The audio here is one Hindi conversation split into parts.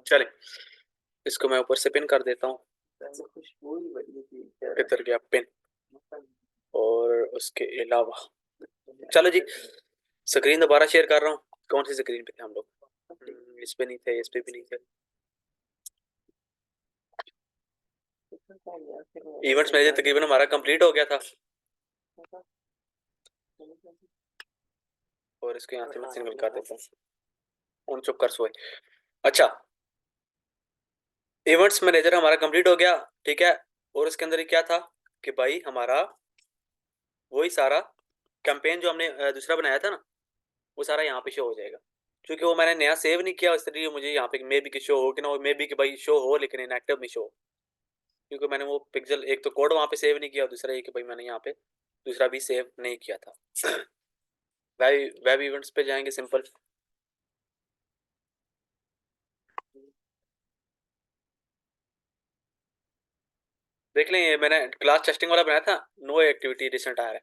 चले, इसको मैं ऊपर से पिन कर देता हूँ। किधर गया पिन? और उसके अलावा चलो जी, स्क्रीन दोबारा शेयर कर रहा हूँ। कौन सी स्क्रीन पे थे हम लोग? इस पे नहीं थे, इस पे भी नहीं थे। इवेंट्स मैनेजर तकरीबन हमारा कंप्लीट हो गया था। और इसको यहाँ से मैं सिंगल कर देता हूँ। उन चुप कर सोए। अच्छा, इवेंट्स मैनेजर हमारा कंप्लीट हो गया, ठीक है। और इसके अंदर क्या था कि भाई हमारा वही सारा कैंपेन जो हमने दूसरा बनाया था ना, वो सारा यहाँ पे शो हो जाएगा। क्योंकि वो मैंने नया सेव नहीं किया, इसलिए मुझे यहाँ पे मे बी कि शो हो कि ना हो, मे बी कि भाई शो हो लेकिन इनएक्टिव नहीं शो हो। क्योंकि मैंने वो पिक्सल एक तो कोड वहाँ पे सेव नहीं किया, और दूसरा ये कि भाई मैंने यहाँ पे दूसरा भी सेव नहीं किया था। वेब इवेंट्स पे जाएंगे सिंपल। देख लें, ये मैंने क्लास टेस्टिंग वाला बनाया था, नो एक्टिविटी रिसेंट आ रहा है,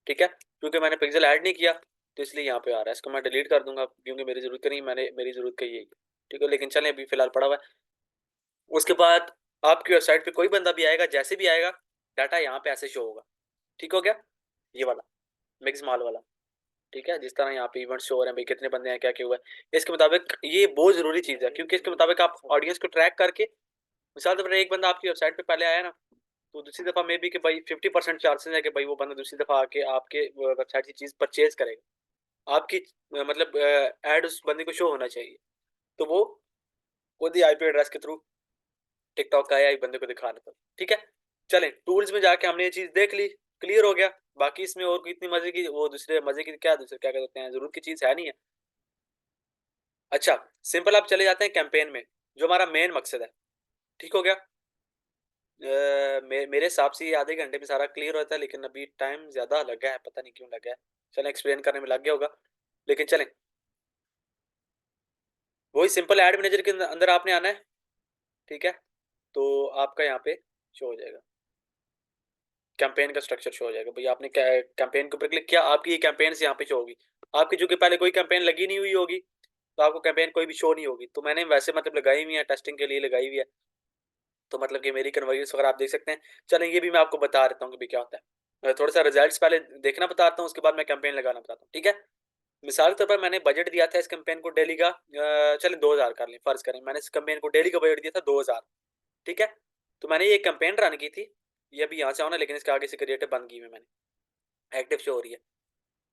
ठीक है। क्योंकि मैंने पिक्सल ऐड नहीं किया तो इसलिए यहाँ पे आ रहा है। इसको मैं डिलीट कर दूंगा क्योंकि मेरी जरूरत नहीं, मैंने मेरी जरूरत का यही, ठीक है। लेकिन चलें, अभी फिलहाल पड़ा हुआ है। उसके बाद आपकी वेबसाइट पे कोई बंदा भी आएगा, जैसे भी आएगा, डाटा यहाँ पे ऐसे शो होगा, ठीक हो गया। ये वाला मिक्स माल वाला, ठीक है। जिस तरह यहाँ पे इवेंट शो हो रहे हैं भाई, कितने बंदे हैं, क्या क्या हुआ है, इसके मुताबिक ये बहुत जरूरी चीज है। क्योंकि इसके मुताबिक आप ऑडियंस को ट्रैक करके, मिसाल के तौर पर एक बंदा आपकी वेबसाइट पे पहले आया ना, तो दूसरी दफा मे बी कि भाई 50% चांसेस है कि भाई वो बंदा दूसरी दफा आके आपके वेबसाइट की चीज परचेज करेगा। आपकी मतलब ऐड उस बंदे को शो होना चाहिए। तो वो खुद ही आईपी एड्रेस के थ्रू टिकटॉक का आया एक बंदे को दिखाना था, ठीक है। चलें, टूल्स में जाके हमने ये चीज देख ली, क्लियर हो गया। बाकी इसमें और इतनी मजे की, वो दूसरे मजे की क्या, दूसरे क्या कहते हैं, जरूरत की चीज है नहीं है। अच्छा, सिंपल आप चले जाते हैं कैंपेन में, जो हमारा मेन मकसद है, ठीक हो गया। मेरे हिसाब से ये आधे घंटे में सारा क्लियर होता है, लेकिन अभी टाइम ज्यादा लगा है, पता नहीं क्यों लगा है। चलें, एक्सप्लेन करने में लग गया होगा, लेकिन चलें। वही सिंपल ऐड मैनेजर के अंदर आपने आना है, ठीक है। तो आपका यहाँ पे शो हो जाएगा, कैंपेन का स्ट्रक्चर शो हो जाएगा। भाई आपने कैंपेन के ऊपर क्लिक किया, आपकी ये कैंपेन यहाँ पे शो होगी। आपकी जो कि पहले कोई कैंपेन लगी नहीं हुई होगी, तो आपको कैंपेन कोई भी शो नहीं होगी। तो मैंने वैसे मतलब लगाई हुई है, टेस्टिंग के लिए लगाई हुई है, तो मतलब कि मेरी कन्वर्जन्स वगैरह आप देख सकते हैं। चलें, ये भी मैं आपको बता देता हूँ कि क्या होता है। मैं थोड़ा सा रिजल्ट्स पहले देखना बताता हूँ, उसके बाद मैं कैंपेन लगाना बताता हूँ, ठीक है। मिसाल के तौर पर मैंने बजट दिया था इस कैंपेन को डेली का, चलें 2000 कर लें, फर्ज करें मैंने इस कैंपेन को डेली का बजट दिया था 2000, ठीक है। तो मैंने ये कैंपेन रन की थी। ये अभी यहाँ से होना, लेकिन इसके आगे से क्रिएटिव बंद की हुई मैंने, एक्टिव शो हो रही है।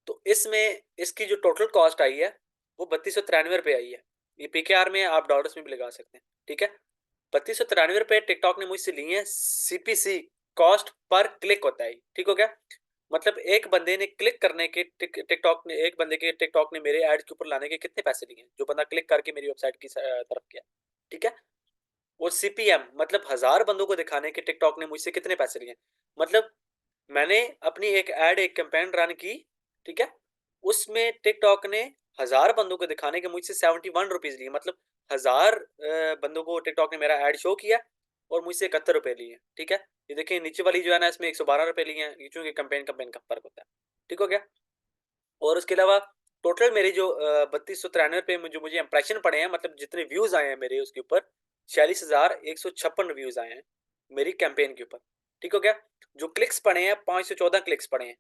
तो इसमें इसकी जो टोटल कॉस्ट आई है वो 3293 रुपये आई है। ये पीकेआर में आप डॉलर्स में भी लगा सकते हैं, ठीक है। 3293 रुपये टिकटॉक ने मुझसे लिए हैं। सीपीसी कॉस्ट पर क्लिक होता है, ठीक हो गया। मतलब एक बंदे ने क्लिक करने के टिकटॉक ने, एक बंदे के टिकटॉक ने मेरे एड के ऊपर लाने के कितने पैसे लिए हैं, जो बंदा क्लिक करके मेरी वेबसाइट की तरफ गया, ठीक है। और सीपीएम मतलब 1000 बंदों को दिखाने के टिकटॉक ने मुझसे कितने पैसे लिए। मतलब मैंने अपनी एक ऐड, एक कैंपेन रन की, ठीक है। उसमें टिकटॉक ने 1000 बंदों को दिखाने के मुझसे 71 रुपीज लिए। मतलब 1000 बंदों को टिकटॉक ने मेरा ऐड शो किया और मुझसे 71 रुपए लिए, ठीक है। ये देखिए नीचे वाली जो है ना, इसमें 112 रुपए लिए हैं, क्योंकि कैंपेन कैंपेन का फर्क होता है, ठीक हो गया। और उसके अलावा टोटल मेरी जो 3293 रुपये जो मुझे इंप्रेशन पड़े हैं, मतलब जितने व्यूज आए हैं मेरे उसके ऊपर, 46,156 व्यूज आए हैं मेरी कैंपेन के ऊपर, ठीक हो गया। जो क्लिक्स पड़े हैं 514 क्लिक्स पड़े हैं,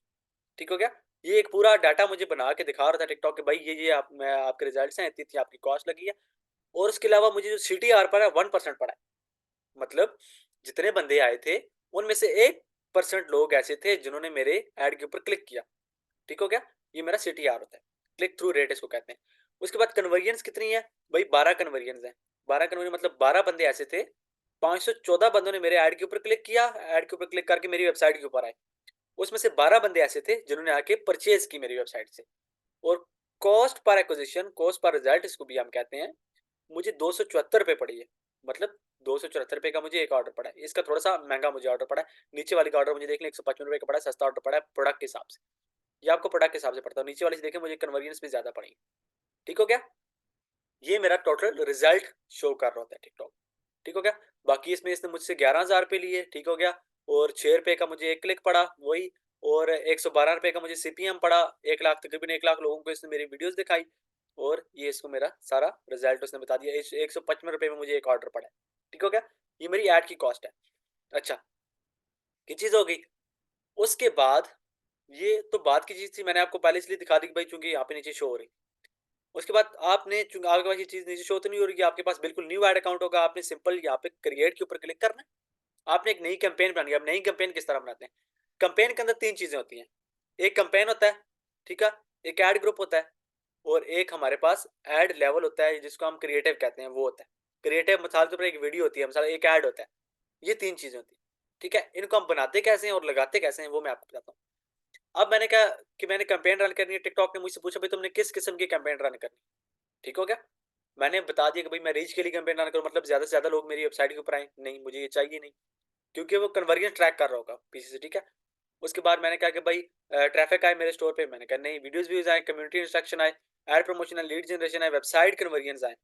ठीक हो गया। ये एक पूरा डाटा मुझे बना के दिखा रहा था टिकटॉक के, भाई ये आप मैं आपके रिजल्ट्स हैं, इतनी इतनी आपकी कॉस्ट लगी है। और उसके अलावा मुझे जो सीटीआर पर है 1% पड़ा है। मतलब जितने बंदे आए थे उनमें से 1% लोग ऐसे थे जिन्होंने मेरे ऐड के ऊपर क्लिक किया, ठीक हो गया। ये मेरा सीटीआर होता है, क्लिक थ्रू रेट इसको कहते हैं। उसके बाद कन्वर्जन्स कितनी है भाई, 12 कन्वर्जन्स है। 12 कन्वर्जन मतलब 12 बंदे ऐसे थे, 514 बंदों ने मेरे ऐड के ऊपर क्लिक किया, ऐड के ऊपर क्लिक करके मेरी वेबसाइट के ऊपर आए। उसमें से 12 बंदे ऐसे थे जिन्होंने आके परचेज की मेरी वेबसाइट से। और cost per acquisition, cost per result इसको भी हम कहते हैं, मुझे 274 रुपये पड़ी है। मतलब 274 रुपये का मुझे एक ऑर्डर पड़ा है। इसका थोड़ा सा महंगा मुझे ऑर्डर पड़ा है। नीचे वाले का ऑर्डर मुझे देख लें 155 रुपये का पड़ा है, सस्ता ऑर्डर पड़ा है प्रोडक्ट के हिसाब से। ये आपको प्रोडक्ट के हिसाब से पड़ता है। नीचे वाले से देखें मुझे कन्वर्जन्स भी ज्यादा पड़ी, ठीक हो गया। ये मेरा टोटल रिजल्ट शो कर रहा होता है टिकटॉक, ठीक हो गया। बाकी इसमें इसने मुझसे 11,000 रुपये लिए, ठीक हो गया। और 6 रुपये का मुझे 1 क्लिक पड़ा वही, और 112 रुपये का मुझे सीपीएम पड़ा। 1 लाख, तकरीबन 1 लाख लोगों को इसने मेरी वीडियोस दिखाई, और ये इसको मेरा सारा रिजल्ट उसने बता दिया। 155 रुपये में मुझे एक ऑर्डर पड़ा है। ठीक हो गया, ये मेरी ऐड की कॉस्ट है। अच्छा, ये चीज़ हो गई। उसके बाद ये तो बात की चीज़ थी, मैंने आपको पहले इसलिए दिखा दी कि भाई चूंकि यहाँ पे नीचे शो हो रही। उसके बाद आपने, चूंकि आपके पास ये चीज़ नीचे शो तो नहीं हो रही, आपके पास बिल्कुल न्यू ऐड अकाउंट होगा, आपने सिंपल यहाँ पे क्रिएट के ऊपर क्लिक करना है। आपने एक नई कैंपेन बनानी है। अब नई कैंपेन किस तरह बनाते हैं? कैंपेन के अंदर 3 चीज़ें होती हैं। एक कैंपेन होता है, ठीक है, एक ऐड ग्रुप होता है, और एक हमारे पास ऐड लेवल होता है जिसको हम क्रिएटिव कहते हैं, वो होता है। क्रिएटिव मिसाल के ऊपर एक वीडियो होती है, मिसाल एक ऐड होता है। ये 3 चीज़ें होती हैं, ठीक है। इनको हम बनाते कैसे हैं और लगाते कैसे हैं वो मैं आपको बताता हूँ। अब मैंने कहा कि मैंने कैंपेन रन करनी है, टिकटॉक ने मुझसे पूछा भाई तुमने किस किस्म की कैंपेन रन करनी है, ठीक हो गया। मैंने बता दिया कि भाई मैं रीच के लिए कैंपेन रन करूँ, मतलब ज़्यादा से ज़्यादा लोग मेरी वेबसाइट के ऊपर आए, नहीं मुझे ये चाहिए नहीं, क्योंकि वो कन्वर्जन ट्रैक कर रहा होगा पीछे से, ठीक है। उसके बाद मैंने कहा कि भाई ट्रैफिक आए मेरे स्टोर पे, मैंने कहा नहीं, वीडियोस व्यूज आए, कम्युनिटी इंस्ट्रक्शन आए, ऐड प्रमोशन आए, लीड जनरेशन आए, वेबसाइट कन्वर्जन आए।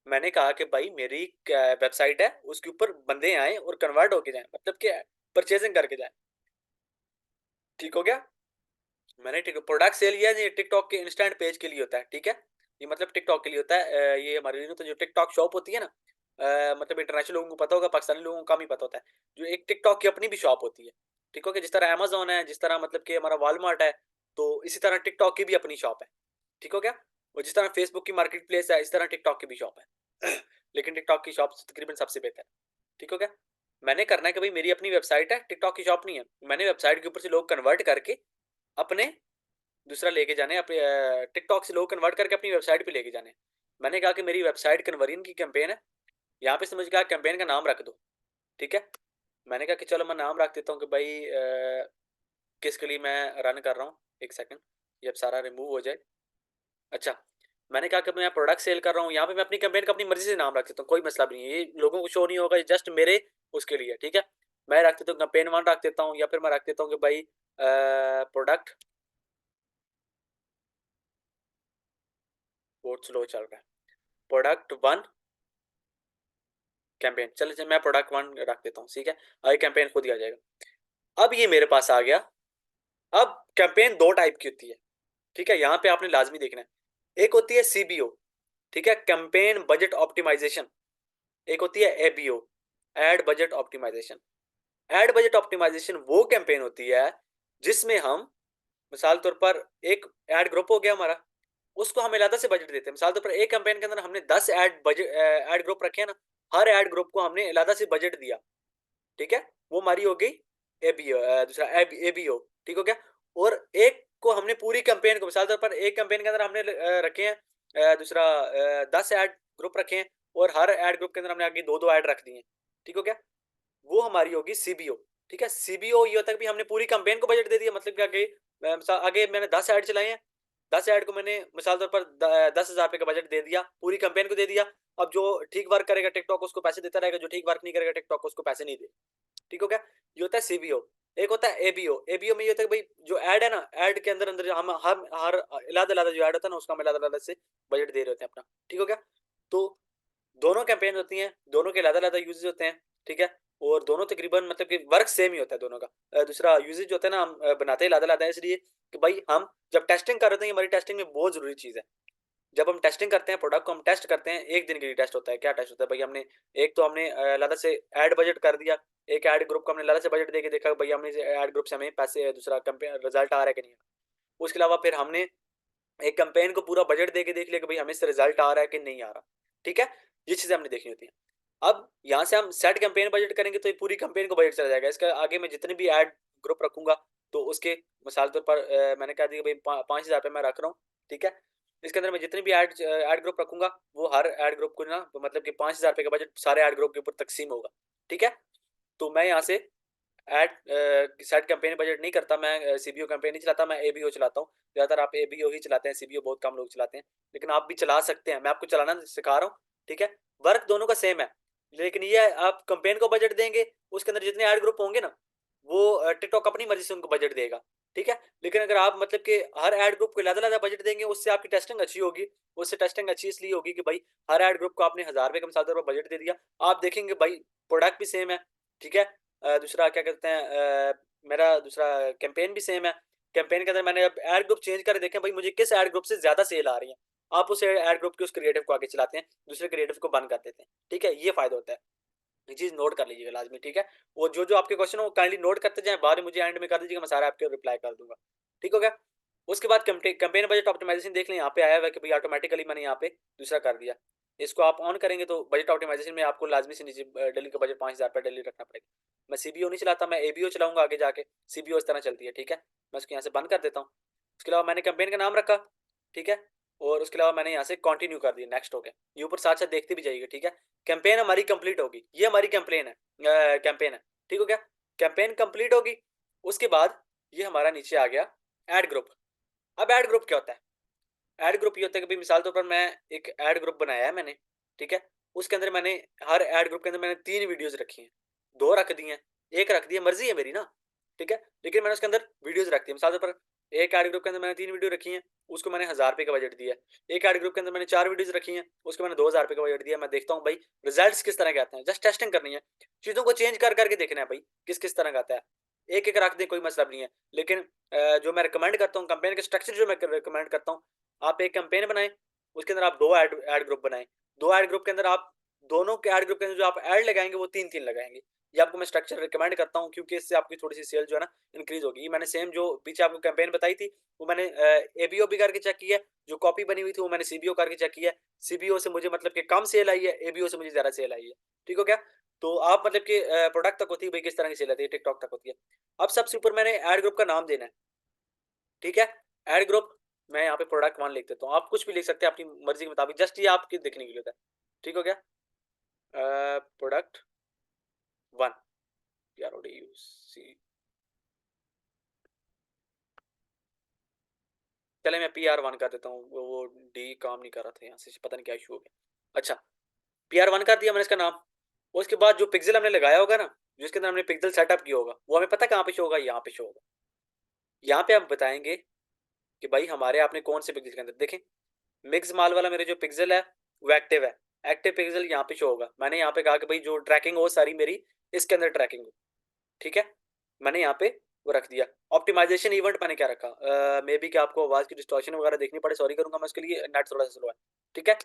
मैंने कहा कि भाई मेरी वेबसाइट है, उसके ऊपर बंदे आए और कन्वर्ट होके जाए, मतलब कि परचेजिंग करके जाए, ठीक हो गया। मैंने प्रोडक्ट सेल किया, ये टिकटॉक के इंस्टेंट पेज के लिए होता है, ठीक है। ये मतलब टिकटॉक के लिए होता है। ये हमारे लिए तो जो टिकटॉक शॉप होती है ना, मतलब इंटरनेशनल लोगों को पता होगा, पाकिस्तानी लोगों को कम ही पता होता है। जो एक टिकटॉक की अपनी भी शॉप होती है, ठीक हो गया। जिस तरह अमेजोन है, जिस तरह मतलब कि हमारा वॉलमार्ट है, तो इसी तरह टिकटॉक की भी अपनी शॉप है, ठीक हो गया। और जिस तरह फेसबुक की मार्केट प्लेस है, इस तरह टिकटॉक की भी शॉप है। लेकिन टिकटॉक की शॉप तकरीबन सबसे बेहतर है, ठीक हो गया। मैंने करना है कि भाई मेरी अपनी वेबसाइट है, टिकटॉक की शॉप नहीं है। मैंने वेबसाइट के ऊपर से लोग कन्वर्ट करके अपने दूसरा लेके जाने, अपने टिकटॉक से लोग कन्वर्ट करके अपनी वेबसाइट पे लेके जाने। मैंने कहा कि मेरी वेबसाइट कन्वर्जन की कैंपेन है, यहाँ पे समझ गया कैंपेन का नाम रख दो, ठीक है। मैंने कहा कि चलो मैं नाम रख देता हूँ कि भाई किसके लिए मैं रन कर रहा हूँ। एक सेकंड, ये अब सारा रिमूव हो जाए। अच्छा, मैंने कहा कि मैं प्रोडक्ट सेल कर रहा हूँ, यहाँ पे मैं अपनी कैंपेन का अपनी मर्जी से नाम रख देता हूँ, कोई मसला भी नहीं है, ये लोगों को शो नहीं होगा, ये जस्ट मेरे उसके लिए, ठीक है। मैं रख देता हूँ कैंपेन 1 रख देता हूँ, या फिर मैं रख देता हूँ कि भाई प्रोडक्ट, बहुत स्लो चल रहा है, प्रोडक्ट 1 कैंपेन। चलो मैं प्रोडक्ट 1 रख देता हूँ, ठीक है। आई कैंपेन खुद ही आ जाएगा। अब ये मेरे पास आ गया। अब कैंपेन 2 टाइप की होती है, ठीक है, यहाँ पे आपने लाजमी देखना है। एक होती है सीबीओ, ठीक है, कैंपेन बजट ऑप्टिमाइजेशन। एक होती है ABO, ad budget optimisation. Ad budget optimisation वो कैंपेन होती है जिसमें हम, मिसाल तौर पर एक एड ग्रुप हो गया हमारा, उसको हम अलग से बजट देते हैं। मिसाल तौर पर एक कैंपेन के अंदर हमने 10 एड बजट एड ग्रुप रखे हैं ना, हर एड ग्रुप को हमने अलग से बजट दिया, ठीक है। वो हमारी हो गई एबीओ, दूसरा एबीओ, ठीक हो गया। और एक को हमने पूरी कैंपेन को, मिसाल तौर पर एक कैंपेन के अंदर हमने रखे हैं दूसरा 10 ऐड ग्रुप रखे हैं, और हर ऐड ग्रुप के अंदर हमने आगे दो दो ऐड रख दिए हैं, ठीक हो गया। वो हमारी होगी सीबीओ, ठीक है। सीबीओ ये होता है कि हमने पूरी कैंपेन को बजट दे दिया, मतलब कि आगे आगे मैंने 10 ऐड चलाए हैं, 10 ऐड को मैंने मिसाल तौर पर 10,000 रुपये का बजट दे दिया, पूरी कैंपेन को दे दिया। अब जो ठीक वर्क करेगा टिकटॉक उसको पैसे देता रहेगा, जो ठीक वर्क नहीं करेगा टिकटॉक उसको पैसे नहीं दे, ठीक हो गया। ये होता है सीबीओ। एक होता है एबीओ। एबीओ में ये होता है कि भाई जो ऐड है ना, ऐड के अंदर अंदर हम हर अलग अलग जो ऐड होता है ना, उसका हम अलग अलग से बजट दे रहे होते हैं अपना, ठीक हो गया। तो दोनों कैंपेन होती हैं, दोनों के अलग अलग यूजेस होते हैं, ठीक है। और दोनों तकरीबन मतलब कि वर्क सेम ही होता है दोनों का। दूसरा यूजेज जो होता है ना, हम बनाते ही अलग अलग है, इसलिए कि भाई हम जब टेस्टिंग कर रहे हैं, हमारी टेस्टिंग में बहुत जरूरी चीज़ है। जब हम टेस्टिंग करते हैं प्रोडक्ट को, हम टेस्ट करते हैं, एक दिन के लिए टेस्ट होता है। क्या टेस्ट होता है भाई, हमने एक तो हमने लादा से ऐड बजट कर दिया, एक ऐड ग्रुप को हमने लादा से बजट देके देखा भाई हमने ऐड ग्रुप से हमें पैसे दूसरा कंपेयर रिजल्ट आ रहा है कि नहीं। उसके अलावा फिर हमने एक कैंपेन को पूरा बजट देके देख लिया कि भाई हमें इससे रिजल्ट आ रहा है कि नहीं आ रहा, ठीक है। ये चीज़ें हमने देखनी होती हैं। अब यहाँ से हम सेट कैंपेन बजट करेंगे तो ये पूरी कैंपेन को बजट चला जाएगा। इसके आगे मैं जितने भी ऐड ग्रुप रखूंगा तो उसके मिसाल तौर पर मैंने कह दिया भाई 5,000 रुपये मैं रख रहा हूँ, ठीक है। इसके अंदर मैं जितने भी ऐड ग्रुप रखूंगा वो हर ऐड ग्रुप को ना तो मतलब कि 5,000 रुपये का बजट सारे ऐड ग्रुप के ऊपर तकसीम होगा, ठीक है। तो मैं यहाँ से ऐड सेट कैंपेन बजट नहीं करता, मैं सीबीओ कैंपेन नहीं चलाता, मैं एबीओ चलाता हूँ। ज़्यादातर आप एबीओ ही चलाते हैं, सीबीओ बहुत कम लोग चलाते हैं, लेकिन आप भी चला सकते हैं, मैं आपको चलाना सिखा रहा हूँ, ठीक है। वर्क दोनों का सेम है, लेकिन ये है आप कैंपेन को बजट देंगे, उसके अंदर जितने ऐड ग्रुप होंगे ना वो टिकटॉक अपनी मर्जी से उनको बजट देगा, ठीक है। लेकिन अगर आप मतलब कि हर ऐड ग्रुप को ज़्यादा बजट देंगे, उससे आपकी टेस्टिंग अच्छी होगी। उससे टेस्टिंग अच्छी इसलिए होगी कि भाई हर ऐड ग्रुप को आपने 1,000 रुपये का मिसाल तौर पर बजट दे दिया, आप देखेंगे भाई प्रोडक्ट भी सेम है, ठीक है। दूसरा क्या कहते हैं, मेरा दूसरा कैंपेन भी सेम है। कैंपेन के अंदर मैंने अब एड ग्रुप चेंज कर देखे भाई मुझे किस एड ग्रुप से ज्यादा सेल आ रही है, आप उस एड ग्रुप के उस क्रिएटिव को आगे चलाते हैं, दूसरे क्रिएटिव को बंद कर देते हैं। ठीक है, ये फायदा होता है, ये चीज नोट कर लीजिएगा लाजमी। ठीक है, वो जो जो आपके क्वेश्चन हो वो काइंडली नोट करते जाएं, बाद में मुझे एंड में कर दीजिएगा, मैं सारा आपके रिप्लाई कर दूंगा। ठीक हो गया। उसके बाद कैंपेन बजट ऑप्टिमाइजेशन देख लें, यहाँ पे आया हुआ है कि भाई ऑटोमेटिकली मैंने यहाँ पे दूसरा कर दिया। इसको आप ऑन करेंगे तो बजट ऑप्टिमाइजेशन में आपको लाजमी से नीचे डेली का बजट 5,000 डेली रखना पड़ेगा। मैं सीबीओ नहीं चलाता, मैं एबीओ चलाऊंगा आगे जाके, सीबीओ इस तरह चलती है। ठीक है, मैं उसको यहाँ से बंद कर देता हूँ। उसके अलावा मैंने कैंपेन का नाम रखा, ठीक है, और उसके अलावा मैंने यहाँ से कंटिन्यू कर दिया, नेक्स्ट हो गया। ये ऊपर साथ साथ देखते भी जाइएगा। ठीक है, कैंपेन हमारी कंप्लीट होगी, ये हमारी कैंपेन है, कैंपेन है। ठीक हो गया, कैंपेन कंप्लीट होगी। उसके बाद ये हमारा नीचे आ गया एड ग्रुप। अब ऐड ग्रुप क्या होता है? ऐड ग्रुप ये होता है कि भाई मिसाल तौर पर मैं एक ऐड ग्रुप बनाया है मैंने, ठीक है, उसके अंदर मैंने हर ऐड ग्रुप के अंदर मैंने 3 वीडियोस रखी हैं, 2 रख दी हैं, 1 रख दी है, मर्जी है मेरी ना। ठीक है, लेकिन मैंने उसके अंदर वीडियोस रख दी है। मिसाल तौर पर एक ऐड ग्रुप के अंदर मैंने 3 वीडियो रखी हैं, उसको मैंने 1000 रुपये का बजट दिया है। एक ऐड ग्रुप के अंदर मैंने 4 वीडियोस रखी हैं, उसको मैंने 2000 रुपये का बजट दिया। मैं देखता हूँ भाई रिजल्ट्स किस तरह के आते हैं, जस्ट टेस्टिंग करनी है, चीज़ों को चेंज कर करके देखना है भाई किस किस तरह का आता है। एक एक रख दे कोई मतलब नहीं है, लेकिन जो मैं रिकमेंड करता हूँ कैंपेन के स्ट्रक्चर जो मैं रिकमेंड करता हूँ, आप एक कैंपेन बनाएं, उसके अंदर आप 2 ऐड ग्रुप बनाएं। 2 ऐड ग्रुप के अंदर आप दोनों के ऐड ग्रुप के अंदर जो आप ऐड लगाएंगे वो 3-3 लगाएंगे। ये आपको मैं स्ट्रक्चर रिकमेंड करता हूँ क्योंकि इससे आपकी थोड़ी सी सेल जो है ना इंक्रीज होगी। मैंने सेम जो पीछे आपको कैंपेन बताई थी वो मैंने एबीओ भी करके चेक किया है, जो कॉपी बनी हुई थी वो मैंने सीबीओ करके चेक किया है। सीबीओ से मुझे मतलब कि कम सेल आई है, एबीओ से मुझे ज्यादा सेल आई है। ठीक हो गया। तो आप मतलब कि प्रोडक्ट तक होती है भाई किस तरह की सेल आती है, टिकटॉक तक होती है। अब सबसे ऊपर मैंने ऐड ग्रुप का नाम देना है। ठीक है, ऐड ग्रुप, मैं यहाँ पे प्रोडक्ट 1 लिख देता हूँ, आप कुछ भी लिख सकते हैं अपनी मर्जी के मुताबिक, जस्ट ये आपके देखने के लिए होता है। ठीक हो गया, प्रोडक्ट 1, PRODUC, चले मैं PR1 कर देता हूँ, वो डी काम नहीं कर रहा था यहाँ से, पता नहीं क्या इशू हो गया। अच्छा, PR1 कर दिया मैंने इसका नाम। उसके बाद जो पिक्सल हमने लगाया होगा ना, जिसके अंदर हमने पिक्सल सेटअप किया होगा, वो हमें पता कहाँ पे शो होगा, यहाँ पे शो होगा। यहाँ पे हम बताएंगे कि भाई हमारे आपने कौन से पिक्सल के अंदर देखें, मिक्स माल वाला मेरे जो पिक्सल है वो एक्टिव है, एक्टिव पिक्सल यहाँ पे शो होगा। मैंने यहाँ पे कहा कि भाई जो ट्रैकिंग हो सारी मेरी इसके अंदर ट्रैकिंग हो। ठीक है, मैंने यहाँ पे वो रख दिया। ऑप्टिमाइजेशन इवेंट मैंने क्या रखा, मे बी कि आपको आवाज की डिस्टॉर्शन वगैरह देखनी पड़े, सॉरी करूंगा मैं उसके लिए, नेट थोड़ा सा स्लो है। ठीक है,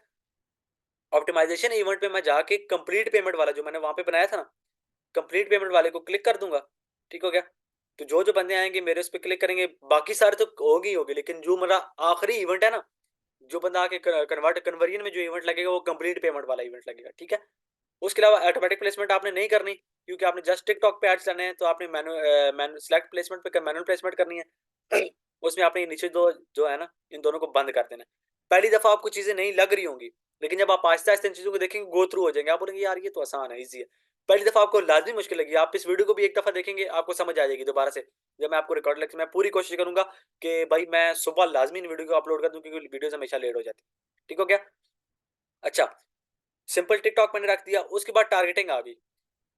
ऑप्टिमाइजेशन इवेंट में मैं जाके कंप्लीट पेमेंट वाला जो मैंने वहां पे बनाया था ना, कंप्लीट पेमेंट वाले को क्लिक कर दूंगा। ठीक हो गया, तो जो जो बंदे आएंगे मेरे उस पर क्लिक करेंगे, बाकी सारे तो होगी ही होगी, लेकिन जो मेरा आखिरी इवेंट है ना, जो बंदा आके कन्वर्जन में जो इवेंट लगेगा वो कंप्लीट पेमेंट वाला इवेंट लगेगा। ठीक है, उसके अलावा ऑटोमेटिक प्लेसमेंट आपने नहीं करनी, क्योंकि आपने जस्ट टिकटॉक पे एड्स लाने हैं, तो आपने मैनुअल सेलेक्ट प्लेसमेंट पे मैनुअल प्लेसमेंट करनी है। उसमें आपने नीचे दो जो है ना, इन दोनों को बंद कर देना है। पहली दफा आपको चीजें नहीं लग रही होंगी, लेकिन जब आप आहिस्ता आहिस्ता इन चीजों को देखेंगे, गो थ्रू हो जाएंगे, आप बोलेंगे यार ये तो आसान है, ईजी है। पहली दफा आपको लाजमी मुश्किल लगी, आप इस वीडियो को भी एक दफा देखेंगे आपको समझ आ जाएगी दोबारा से। जब मैं आपको रिकॉर्ड लेक्चर, मैं पूरी कोशिश करूंगा कि भाई मैं सुबह लाजमी इन वीडियो को अपलोड कर दूं, क्योंकि वीडियोस हमेशा लेट हो जाती है। ठीक हो गया। अच्छा, सिंपल टिकटॉक मैंने रख दिया। उसके बाद टारगेटिंग आ गई।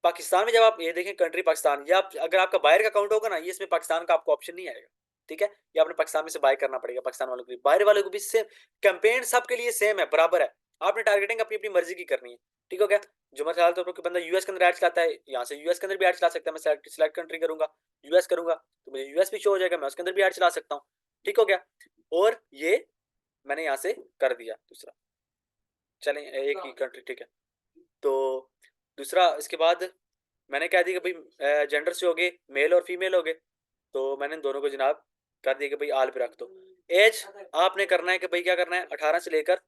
पाकिस्तान में जब आप ये देखें कंट्री पाकिस्तान, या अगर आपका बाहर का अकाउंट होगा ना, ये इसमें पाकिस्तान का आपको ऑप्शन नहीं आएगा। ठीक है, ये आपने पाकिस्तान में से बाय करना पड़ेगा, पाकिस्तान वालों को भी बाहर वालों को भी सेम। कैंपेन सबके लिए सेम है, बराबर है। आपने टारगेटिंग अपनी अपनी मर्जी की करनी है। ठीक हो गया। जो मैं तौर पर बंदा यूएस के अंदर एड्स लाता है, यहाँ से यूएस के अंदर भी एड्स ला सकता है। मैं सिलेक्ट कंट्री करूंगा, यूएस करूंगा तो मुझे यूएस भी शो हो जाएगा, मैं उसके अंदर भी एड्स चला सकता हूँ। ठीक हो गया, और ये मैंने यहाँ से कर दिया दूसरा। चलें एक ही कंट्री, ठीक है। तो दूसरा इसके बाद मैंने कह दिया कि भाई जेंडर से हो गए, मेल और फीमेल हो गए, तो मैंने दोनों को जनाब कर दिया कि भाई आल पे रख दो। एज आपने करना है कि भाई क्या करना है, 18 से लेकर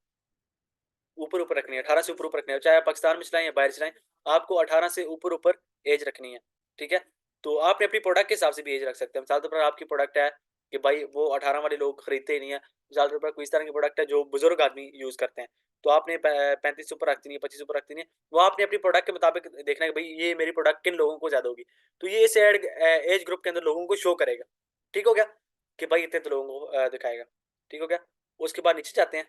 ऊपर ऊपर रखनी है, 18 से ऊपर ऊपर रखनी है, चाहे आप पाकिस्तान में चलाएं या बाहर चलाएं, आपको 18 से ऊपर ऊपर एज रखनी है। ठीक है, तो आपने अपनी प्रोडक्ट के हिसाब से भी एज रख सकते हैं। मिसाल तौर पर आपकी प्रोडक्ट है कि भाई वो 18 वाले लोग खरीदते ही नहीं है, मिसाल तौर पर कोई इस तरह की प्रोडक्ट है जो बुजुर्ग आदमी यूज करते हैं, तो आपने 35 ऊपर रखती नहीं है, 25 ऊपर रखती नहीं है, वो आपने अपनी प्रोडक्ट के मुताबिक देखना है कि भाई ये मेरी प्रोडक्ट किन लोगों को ज्यादा होगी, तो ये इस एज ग्रुप के अंदर लोगों को शो करेगा। ठीक हो गया, कि भाई इतने तो लोगों को दिखाएगा। ठीक हो गया, उसके बाद नीचे जाते हैं।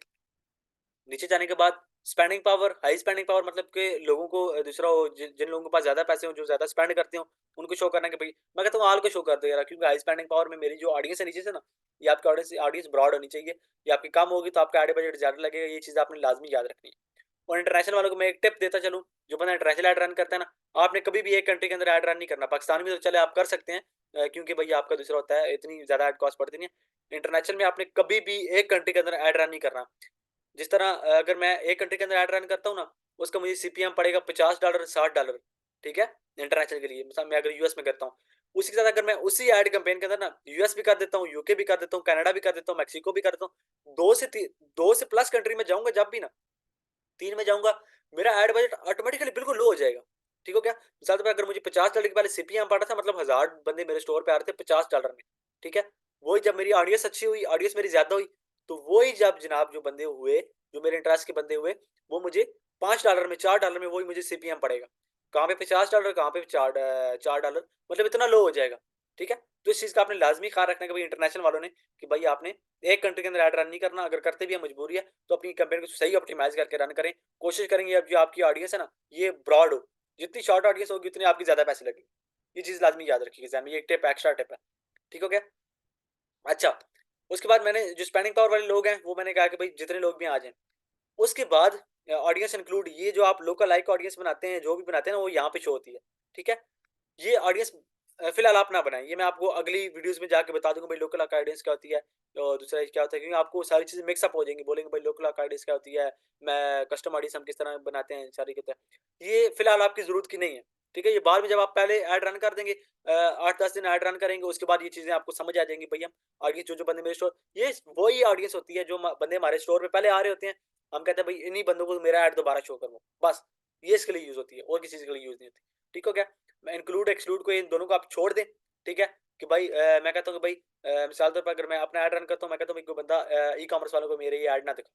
नीचे जाने के बाद spending power, high spending power मतलब कि लोगों को दूसरा हो, जिन लोगों के पास ज्यादा पैसे हो, जो ज्यादा स्पेंड करते हो, उनको शो करना है कि भाई मैं कहता हूँ आल को शो कर दो यार, क्योंकि हाई स्पेंडिंग पावर में मेरी जो ऑडियंस है नीचे से ना, ये आपकी ऑडियंस ऑडियंस ब्रॉड होनी चाहिए। ये आपकी कम होगी तो आपका एड बजट ज्यादा लगेगा, ये चीज आपने लाजमी याद रखनी है। और इंटरनेशनल वालों को मैं एक टिप देता चलूँ, जो बंदा इंटरनेशनल ऐड रन करता है ना, आपने कभी भी एक कंट्री के अंदर ऐड रन नहीं करना। पाकिस्तान में तो चले आप कर सकते हैं, क्योंकि भई आपका दूसरा होता है, इतनी ज़्यादा ऐड कॉस्ट पड़ती नहीं है। इंटरनेशनल में आपने कभी भी एक कंट्री के अंदर ऐड रन नहीं करना। जिस तरह अगर मैं एक कंट्री के अंदर ऐड रन करता हूँ ना, उसका मुझे सीपीएम पड़ेगा $50 $60, ठीक है? इंटरनेशनल के लिए, मतलब मैं अगर यूएस में करता हूँ। उसी के साथ अगर मैं उसी ऐड कैंपेन के अंदर ना यूएस भी कर देता हूँ, यूके भी कर देता हूँ, कनाडा भी कर देता हूँ, मेक्सिको भी कर देता हूँ। 2 से प्लस कंट्री में जाऊँगा जब भी ना, 3 में जाऊँगा, मेरा ऐड बजट ऑटोमैटिकली बिल्कुल लो हो जाएगा। ठीक हो गया? मिसाल के तौर पे अगर मुझे $50 के पहले सीपीएम पड़ा था, मतलब 1000 बंदे मेरे स्टोर पे आ रहे थे $50 में, ठीक है? वही जब मेरी ऑडियंस अच्छी हुई, ऑडियंस मेरी ज़्यादा हुई, तो वही जब जनाब जो बंदे हुए, जो मेरे इंटरेस्ट के बंदे हुए, वो मुझे $5 में, $4 में वही मुझे सीपीएम पड़ेगा। कहाँ पे $50, कहाँ पे $4, मतलब इतना लो हो जाएगा। ठीक है? तो इस चीज़ का आपने लाज़मी ख़्याल रखना है कि भई इंटरनेशनल वालों ने, कि भई आपने एक कंट्री के अंदर ऐड रन नहीं करना, अगर करते भी हैं मजबूरी है, तो अपनी कैंपेन को सही ऑप्टिमाइज़ करके रन करें। कोशिश करेंगे अब जो आपकी ऑडियंस है ना, ये ब्रॉड हो। जितनी शॉर्ट ऑडियंस होगी उतनी आपकी ज़्यादा पैसे लगेंगे। ये चीज़ लाज़मी याद रखिएगा ज़हन में, ये एक टिप एक्स्ट्रा टिप है। ठीक हो गया? अच्छा, उसके बाद मैंने जो स्पेंडिंग पावर वाले लोग हैं, वो मैंने कहा कि भई जितने लोग भी आ जाएँ। उसके बाद ऑडियंस इंक्लूड, ये जो आप लोकल लाइक ऑडियंस बनाते हैं, जो भी बनाते हैं ना, वो यहाँ पे शो होती है। ठीक है? ये ऑडियंस फिलहाल आप ना बनाएँ। ये मैं आपको अगली वीडियोज़ में जाके बता दूँगा भाई लोकल अक ऑडियंस क्या होती है और दूसरा क्या होता है, क्योंकि आपको सारी चीज़ें मिक्स अप हो जाएँगी। बोलेंगे भाई लोकल अक ऑडियंस क्या होती है, मैं कस्टम ऑडियंस हम किस तरह बनाते हैं, सारी कहते हैं। ये फिलहाल आपकी ज़रूरत की नहीं है। ठीक है? ये बाद में जब आप पहले ऐड रन कर देंगे, 8-10 दिन ऐड रन करेंगे, उसके बाद ये चीज़ें आपको समझ आ जाएँगी। भई हम ऑडियंस जो-जो बंदे मेरे स्टोर, ये वही ऑडियंस होती है जो बंदे हमारे स्टोर पे पहले आ रहे होते हैं। हम कहते हैं भई इन्हीं बंदों को मेरा ऐड दोबारा शो करवाओ। बस, ये इसके लिए यूज़ होती है, और किसी चीज़ के लिए यूज़ नहीं होती। ठीक हो गया? मैं इंक्लूड एक्सक्लूड को इन दोनों को आप छोड़ दें, ठीक है? कि भाई मैं कहता हूँ कि भाई मिसाल के तौर पर अगर मैं अपना ऐड रन करता हूँ, मैं कहता हूँ कोई बंदा ई-कॉमर्स वालों को मेरे ये ऐड ना दिखाओ,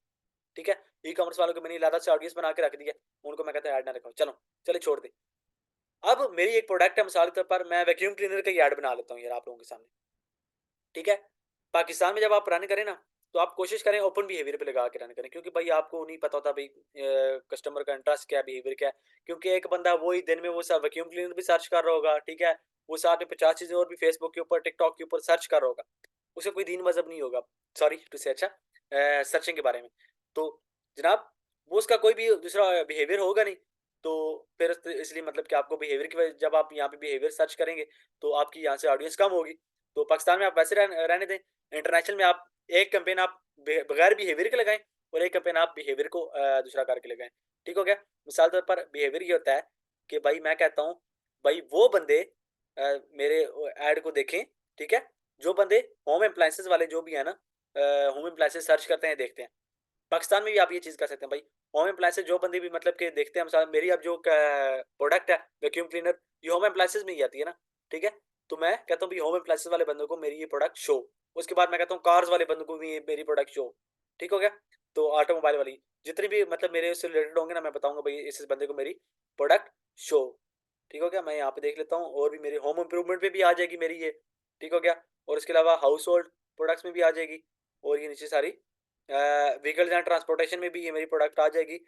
ठीक है? ई-कॉमर्स वालों को मैंने अलग से ऑडियंस बना के रख दिया, उनको मैं कहता हूँ ऐड ना दिखाओ, चलो, चलिए छोड़ दें। अब मेरी एक प्रोडक्ट है, मिसाल के तौर पर मैं वैक्यूम क्लीनर का ही ऐड बना लेता हूँ यार आप लोगों के सामने, ठीक है? पाकिस्तान में जब आप रन करें ना, तो आप कोशिश करें ओपन बिहेवियर पे लगा के रन करें, क्योंकि भाई आपको नहीं पता होता भाई कस्टमर का इंटरेस्ट क्या है, बिहेवियर क्या है। क्योंकि एक बंदा वही दिन में वो सब वैक्यूम क्लीनर भी सर्च कर रहा होगा, ठीक है? वो साथ में 50 चीज़ें और भी फेसबुक के ऊपर, टिकटॉक के ऊपर सर्च कर रहा होगा। उसे कोई दीन मज़हब नहीं होगा, सॉरी टू से, अच्छा सर्चिंग के बारे में। तो जनाब, वो उसका कोई भी दूसरा बिहेवियर होगा नहीं, तो फिर इसलिए मतलब कि आपको बिहेवियर की वजह, जब आप यहाँ पे बिहेवियर सर्च करेंगे, तो आपकी यहाँ से ऑडियंस कम होगी। तो पाकिस्तान में आप वैसे रहने दें। इंटरनेशनल में आप एक कैंपेन आप बगैर बिहेवियर के लगाएँ, और एक कैंपेन आप बिहेवियर को दूसरा करके लगाएँ। ठीक हो गया? मिसाल के तौर पर बिहेवियर ये होता है कि भाई मैं कहता हूँ, भाई वो बंदे मेरे ऐड को देखें, ठीक है? जो बंदे होम एप्लायंसेज़ वाले जो भी हैं ना, होम एप्लायंसेज़ सर्च करते हैं, देखते हैं। पाकिस्तान में भी आप ये चीज़ कर सकते हैं भाई। होम एप्लायंसेज़ जो बंदे भी मतलब कि देखते हैं, मिसाल मेरी अब जो प्रोडक्ट है वैक्यूम क्लीनर, ये होम एप्लायंसेज़ में ही आती है ना, ठीक है? तो मैं कहता हूँ भाई होम एप्लायंसेज़ वाले बंदों को मेरी ये प्रोडक्ट शो। उसके बाद मैं कहता हूँ कार्स वाले बंदों को भी ये मेरी प्रोडक्ट शो। ठीक हो गया? तो ऑटोमोबाइल वाली जितनी भी मतलब मेरे उससे रिलेटेड होंगे ना, मैं बताऊँगा भाई इस बंदे को मेरी प्रोडक्ट शो। ठीक हो गया? मैं यहाँ पे देख लेता हूँ, और भी मेरे होम इम्प्रूवमेंट में भी आ जाएगी मेरी ये। ठीक हो गया? और इसके अलावा हाउस होल्ड प्रोडक्ट्स में भी आ जाएगी, और ये नीचे सारी व्हीकल्स एंड ट्रांसपोर्टेशन में भी ये मेरी प्रोडक्ट आ जाएगी।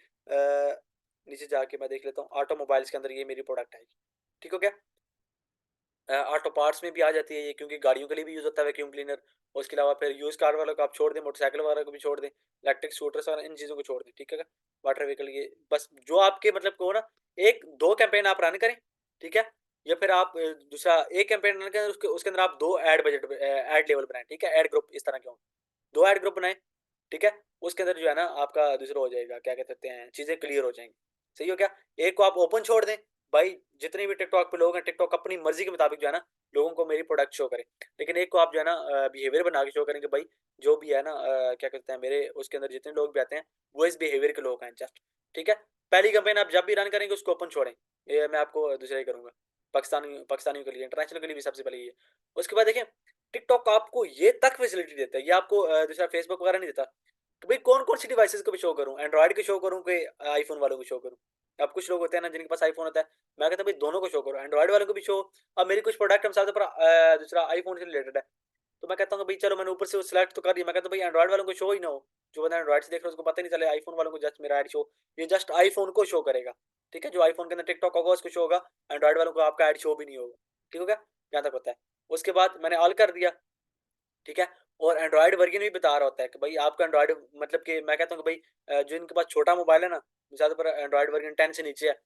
नीचे जाके मैं देख लेता हूँ, ऑटोमोबाइल्स के अंदर ये मेरी प्रोडक्ट आएगी। ठीक हो गया? ऑटो पार्ट्स में भी आ जाती है ये, क्योंकि गाड़ियों के लिए भी यूज़ होता है वैक्यूम क्लीनर। और उसके अलावा फिर यूज़ कार वालों को आप छोड़ दें, मोटरसाइकिल वालों को भी छोड़ दें, इलेक्ट्रिक स्कूटर्स और इन चीज़ों को छोड़ दें, ठीक है? वाटर व्हीकल, ये बस जो आपके मतलब को ना, 1-2 कैंपेन आप रन करें, ठीक है? या फिर आप दूसरा एक कैंपेन रन करें, उसके अंदर आप 2 ऐड लेवल बनाएँ, ठीक है? ऐड ग्रुप इस तरह के हों, 2 ऐड ग्रुप बनाएँ, ठीक है? उसके अंदर जो है ना आपका दूसरा हो जाएगा, क्या कह सकते हैं, चीज़ें क्लियर हो जाएँगी। सही हो गया? एक को आप ओपन छोड़ दें, भाई जितने भी टिकटॉक पे लोग हैं, टिकटॉक अपनी मर्ज़ी के मुताबिक जो है ना, लोगों को मेरी प्रोडक्ट शो करे। लेकिन एक को आप जो है ना बिहेवियर बना के शो करें कि भाई जो भी है ना क्या कहते हैं, मेरे उसके अंदर जितने लोग भी आते हैं, वो इस बिहेवियर के लोग हैं जस्ट, ठीक है? पहली कैंपेन आप जब भी रन करेंगे उसको ओपन छोड़ें। ये मैं आपको दूसरा ही करूँगा। पाकिस्तानियों के लिए, इंटरनेशनल के लिए भी सबसे पहले ये है। उसके बाद देखिए, टिकटॉक आपको ये तक फैसिलिटी देता है, ये आपको दूसरा फेसबुक वगैरह नहीं देता। कि भाई कौन-कौन सी डिवाइसेज़ को भी शो करूँ? एंड्रॉयड के शो करूँ कि आईफ़ोन वालों को शो करूँ? अब कुछ लोग होते हैं ना जिनके पास आईफ़ोन होता है, मैं कहता हूँ भाई दोनों को शो करो, एंड्रॉयड वालों को भी शो। अब मेरी कुछ प्रोडक्ट मिसाल के ऊपर दूसरा आईफ़ोन से रिलेटेड है, तो मैं कहता हूँ कि भाई चलो मैंने ऊपर से वो सिलेक्ट तो कर दिया, मैं कहता हूँ भाई एंड्रॉयड वालों को शो ही ना हो। जो बंदा एंड्रॉयड से देख रहा है उसको पता ही नहीं चले, आईफ़ोन वालों को जस्ट मेरा ऐड शो, ये जस्ट आईफ़ोन को शो करेगा, ठीक है? जो आईफ़ोन के अंदर टिकटॉक होगा उसको शो होगा, एंड्रॉयड वालों को आपका ऐड शो भी नहीं होगा। ठीक हो गया? जहाँ तक होता है। उसके बाद मैंने ऑल कर दिया, ठीक है? और एंड्रॉयड वर्ज़न भी बता रहा होता है कि भाई आपका एंड्रॉयड मतलब कि मैं कहता हूँ कि भाई जो इनके पास छोटा मोबाइल है ना, मिसाल के तौर पर एंड्रॉयड वर्जन 10 से नीचे है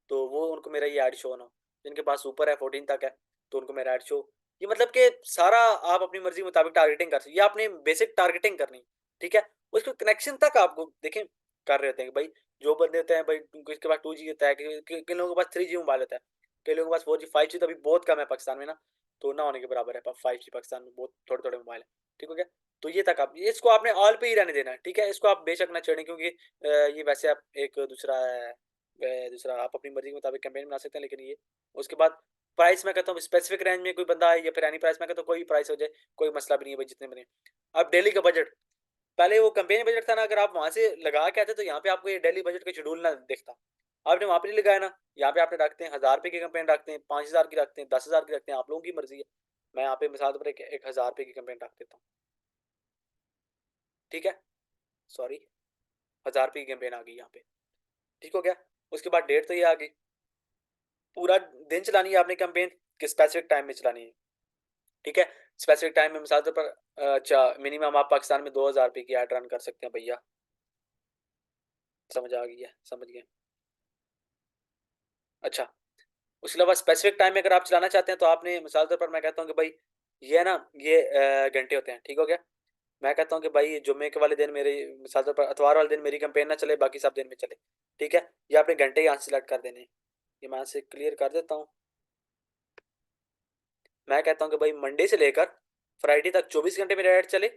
तो वो उनको मेरा ये ऐड शो ना हो। जिनके पास ऊपर है 14 तक है तो उनको मेरा ऐड शो। ये मतलब कि सारा आप अपनी मर्जी के मुताबिक टारगेटिंग कर सकते, ये आपने बेसिक टारगेटिंग करनी, ठीक है। उसको कनेक्शन तक आपको देखें कर रहे होते हैं कि भाई जो बंदे होते हैं भाई किसके पास 2G होता है, किन लोगों के पास 3G मोबाइल होता है, कई लोगों के पास 4G 5G तो अभी बहुत कम है पाकिस्तान में ना, तो ना होने के बराबर है 5G पाकिस्तान में, बहुत थोड़े थोड़े मोबाइल है, ठीक हो गया। तो ये तक आप इसको आपने ऑल पे ही रहने देना है, ठीक है। इसको आप बेशक ना छेड़ें क्योंकि ये वैसे आप एक दूसरा है, दूसरा आप अपनी मर्जी के मुताबिक कैंपेन बना सकते हैं, लेकिन ये उसके बाद प्राइस मैं कहता हूँ स्पेसिफिक रेंज में कोई बंदा है या फिर एनी प्राइस में कहता हूँ कोई प्राइस हो जाए कोई मसला भी नहीं है भाई, जितने बने। अब डेली का बजट, पहले वो कैंपेन बजट था ना, अगर आप वहां से लगा के आते तो यहाँ पे आपको ये डेली बजट का शेड्यूल ना दिखता। आपने वहां पे नहीं लगाया ना, यहाँ पे आपने रखते हैं 1000 रुपए की कैंपेन रखते हैं, 5000 की रखते हैं, 10,000 की रखते हैं, आप लोगों की मर्जी है। मैं यहाँ पे मिसाल पर एक 1000 रुपए की कैंपेन रख देता हूँ, ठीक है। सॉरी, 1000 रुपए की कैंपेन आ गई यहाँ पे, ठीक हो गया। उसके बाद डेट तो ये आ गई, पूरा दिन चलानी है आपने कैंपेन कि स्पेसिफिक टाइम में चलानी है, ठीक है। स्पेसिफिक टाइम में मिसाल तौर पर अच्छा मिनिमम आप पाकिस्तान में 2000 रुपए की ऐड रन कर सकते हैं भैया, समझ आ गई है, समझ गए। अच्छा, उसके अलावा स्पेसिफिक टाइम में अगर आप चलाना चाहते हैं तो आपने मिसाल तौर पर मैं कहता हूँ कि भाई ये है ना, ये घंटे होते हैं, ठीक हो गया। मैं कहता हूँ कि भाई जुम्मे के वाले दिन मेरी मिसाल तौर पर इतवार वाले दिन मेरी कैंपेन ना चले, बाकी सब दिन में चले, ठीक है। ये आपने घंटे यहाँ से सिलेक्ट कर देने हैं, ये मैं यहाँ से क्लियर कर देता हूँ। मैं कहता हूँ कि भाई मंडे से लेकर फ्राइडे तक 24 घंटे मेरा ऐड चले,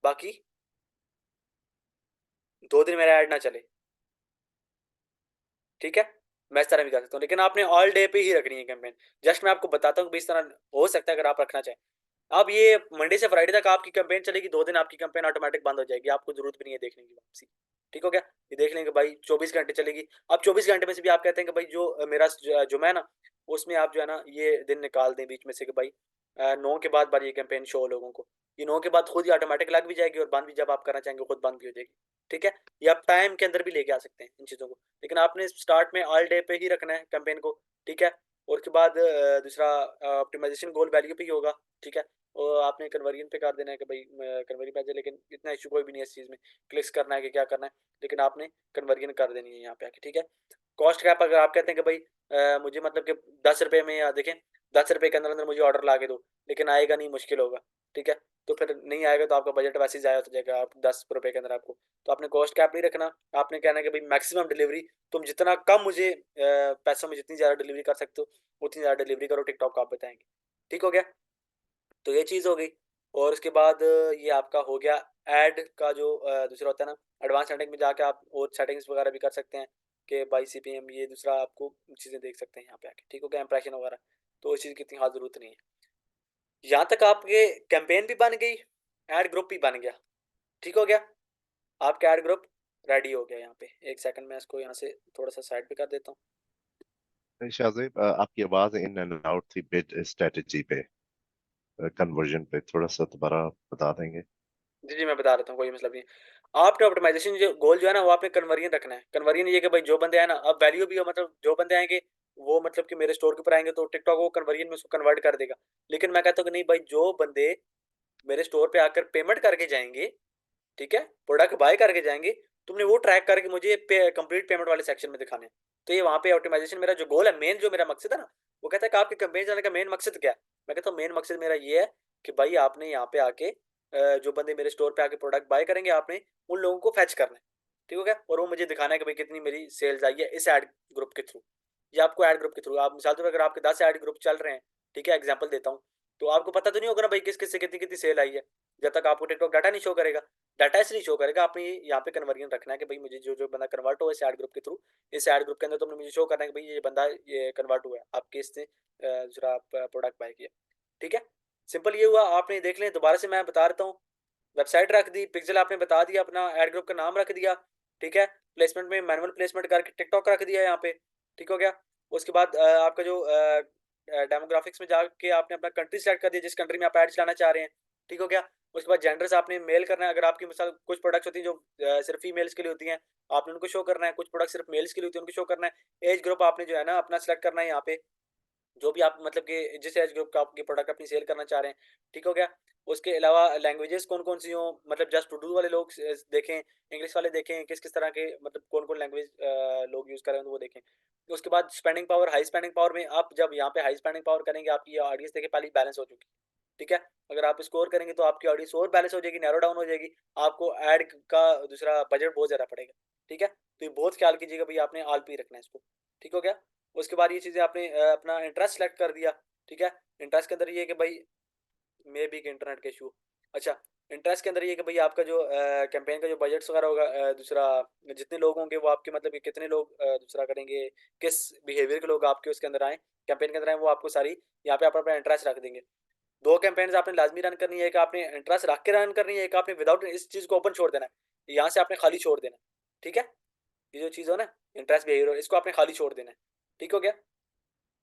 बाकी 2 दिन मेरा ऐड ना चले, ठीक है। मैं इस तरह भी कर सकता हूँ, लेकिन आपने ऑल डे पे ही रखनी है कैंपेन। जस्ट मैं आपको बताता हूँ कि इस तरह हो सकता है अगर आप रखना चाहें। अब ये मंडे से फ्राइडे तक आपकी कैंपेन चलेगी, 2 दिन आपकी कैंपेन ऑटोमेटिक बंद हो जाएगी, आपको जरूरत भी नहीं है देखने की वापसी, ठीक हो गया। ये देख लेंगे भाई 24 घंटे चलेगी। अब 24 घंटे में से भी आप कहते हैं कि भाई जो मेरा जुम्मा है ना, उसमें आप जो है ना ये दिन निकाल दें बीच में से कि भाई 9 के बाद बार ये कैंपेन शो हो लोगों को, ये 9 के बाद खुद ही ऑटोमेटिक लग भी जाएगी और बंद भी जब आप करना चाहेंगे खुद बंद भी हो जाएगी, ठीक है। ये आप टाइम के अंदर भी लेके आ सकते हैं इन चीज़ों को, लेकिन आपने स्टार्ट में ऑल डे पे ही रखना है कैंपेन को, ठीक है। और उसके बाद दूसरा ऑप्टिमाइजेशन गोल वैल्यू पे ही होगा, ठीक है। और आपने कन्वर्जन पे कर देना है कि भाई कन्वर्जन पे आ जाए, लेकिन इतना इशू कोई भी नहीं है इस चीज़ में, क्लिक्स करना है कि क्या करना है, लेकिन आपने कन्वर्जन कर देनी है यहाँ पे आके, ठीक है। कॉस्ट कैप अगर आप कहते हैं कि भाई मुझे मतलब कि 10 रुपये में, या देखें 10 रुपये के अंदर अंदर मुझे ऑर्डर ला के दो, लेकिन आएगा नहीं, मुश्किल होगा, ठीक है। तो फिर नहीं आएगा तो आपका बजट वैसे ही ज़ाया हो जाएगा, आप 10 रुपये के अंदर आपको, तो आपने कॉस्ट कैप नहीं रखना। आपने कहना है कि भाई मैक्सिमम डिलीवरी, तुम जितना कम मुझे पैसों में जितनी ज़्यादा डिलीवरी कर सकते हो उतनी ज़्यादा डिलीवरी करो, टिकटॉक को आप बताएंगे, ठीक हो गया। तो ये चीज़ हो गई। और उसके बाद ये आपका हो गया ऐड का जो दूसरा होता है ना, एडवांस सेटिंग में जाके आप और सेटिंग्स वगैरह भी कर सकते हैं कि बाई CPM, ये दूसरा आपको चीज़ें देख सकते हैं यहाँ पे आके, ठीक हो गया, इंप्रेशन वगैरह। तो इस चीज़ की इतनी खास ज़रूरत नहीं है। यहाँ तक आपके कैंपेन भी बन गई, ऐड ग्रुप भी बन गया, ठीक हो गया। आपका ऐड ग्रुप रेडी हो गया। यहाँ पे एक सेकंड में इसको यहाँ से थोड़ा सा साइड पे कर देता हूँ। शाहजेब, आपकी आवाज इन एंड आउट थी बिड स्ट्रेटजी पे, कन्वर्जन पे थोड़ा सा दोबारा बता देंगे। जी जी, मैं बता देता हूँ, कोई मतलब नहीं है। आपने ऑप्टिमाइजेशन जो गोल जो है ना वो आपने कन्वर्जन रखना है। कन्वर्जन ये कि भाई जो बंदे आए ना, अब वैल्यू भी हो, मतलब जो बंदे आएंगे वो मतलब कि मेरे स्टोर के ऊपर आएंगे तो टिकटॉक वो कन्वर्जन में उसको कन्वर्ट कर देगा। लेकिन मैं कहता हूँ कि नहीं भाई, जो बंदे मेरे स्टोर पे आकर पेमेंट करके जाएंगे, ठीक है, प्रोडक्ट बाय करके जाएंगे, तुमने वो ट्रैक करके मुझे कंप्लीट पेमेंट वाले सेक्शन में दिखाने हैं। तो ये वहाँ पे ऑप्टिमाइजेशन मेरा जो गोल है, मेन जो मेरा मकसद है ना, वो कहता है कि आपके कंपेन चलाने का मेन मकसद क्या है। मैं कहता हूँ मेन मकसद मेरा ये है कि भाई आपने यहाँ पे आके जो बंदे मेरे स्टोर पे आके प्रोडक्ट बाय करेंगे, आपने उन लोगों को फैच करना है, ठीक हो गया। और वो मुझे दिखाना है कि भाई कितनी मेरी सेल्स आई है इस एड ग्रुप के थ्रू, या आपको एड ग्रुप के थ्रू। आप मिसाल के तौर पर अगर आपके 10 एड ग्रुप चल रहे हैं, ठीक है, एग्जाम्पल देता हूँ, तो आपको पता तो नहीं होगा ना भाई किस किस से कितनी कितनी सेल आई है, जब तक आपको टिकटॉक डाटा नहीं शो करेगा। डाटा इसलिए शो करेगा, आपने यहाँ पे कन्वर्जन रखना है कि भाई मुझे जो जो बंदा कन्वर्ट हुआ इस एड ग्रुप के थ्रू, इस एड ग्रुप के अंदर तुमने मुझे शो करना है कि भाई ये बंदा ये कन्वर्ट हुआ है आपके इसने दूसरा प्रोडक्ट बाय किया, ठीक है। सिंपल ये हुआ। आपने देख लें, दोबारा से मैं बता देता हूँ। वेबसाइट रख दी, पिक्सल आपने बता दिया, अपना एड ग्रुप का नाम रख दिया, ठीक है। प्लेसमेंट में मैनुअल प्लेसमेंट करके टिकटॉक रख दिया यहाँ पे, ठीक हो गया। उसके बाद आपका जो डेमोग्राफिक्स में जाके आपने अपना कंट्री सेलेक्ट कर दिया जिस कंट्री में आप ऐड चलाना चाह रहे हैं, ठीक हो गया। उसके बाद जेंडर्स आपने मेल करना है, अगर आपकी मिसाल कुछ प्रोडक्ट्स होती हैं जो सिर्फ फीमेल्स के लिए होती हैं, आपने उनको शो करना है। कुछ प्रोडक्ट सिर्फ मेल्स के लिए होती हैं, उनको शो करना है। एज ग्रुप आपने जो है ना अपना सेलेक्ट करना है यहाँ पे, जो भी आप मतलब कि जिस एज ग्रुप का आपकी प्रोडक्ट अपनी सेल करना चाह रहे हैं, ठीक हो गया। उसके अलावा लैंग्वेजेस कौन कौन सी हों, मतलब जस्ट टू डू वाले लोग देखें, इंग्लिश वाले देखें, किस किस तरह के मतलब कौन कौन लैंग्वेज लोग यूज़ कर रहे हैं तो वो देखें। उसके बाद spending power, high spending power में आप जब यहाँ पे हाई स्पेंडिंग पावर करेंगे आपकी ऑडियंस देखिए पहले बैलेंस हो चुकी, ठीक है। अगर आप स्कोर करेंगे तो आपकी ऑडियंस और बैलेंस हो जाएगी, नैरो डाउन हो जाएगी, आपको ऐड का दूसरा बजट बहुत ज़्यादा पड़ेगा, ठीक है। तो ये बहुत ख्याल कीजिएगा भाई, आपने आल पे ही रखना है इसको, ठीक हो गया। उसके बाद ये चीज़ें आपने अपना इंटरेस्ट सेलेक्ट कर दिया, ठीक है। इंटरेस्ट के अंदर ये है कि भाई मे बी इंटरनेट के इशू, अच्छा इंटरेस्ट के अंदर ये कि भाई आपका जो कैंपेन का जो बजट्स वगैरह होगा, दूसरा जितने लोग होंगे वो आपके मतलब कि कितने लोग दूसरा करेंगे, किस बिहेवियर के लोग आपके उसके अंदर आए, कैंपेन के अंदर आए, वो आपको सारी यहाँ पे आप अपना इंटरेस्ट रख देंगे। दो कैंपेन्स आपने लाजमी रन करनी है, एक आपने इंटरेस्ट रख के रन करनी है, एक आपने विदाउट इस चीज़ को ओपन छोड़ देना है, यहाँ से आपने खाली छोड़ देना है, ठीक है। ये जो चीज़ हो ना इंटरेस्ट बिहेवियर, इसको आपने खाली छोड़ देना है, ठीक हो गया।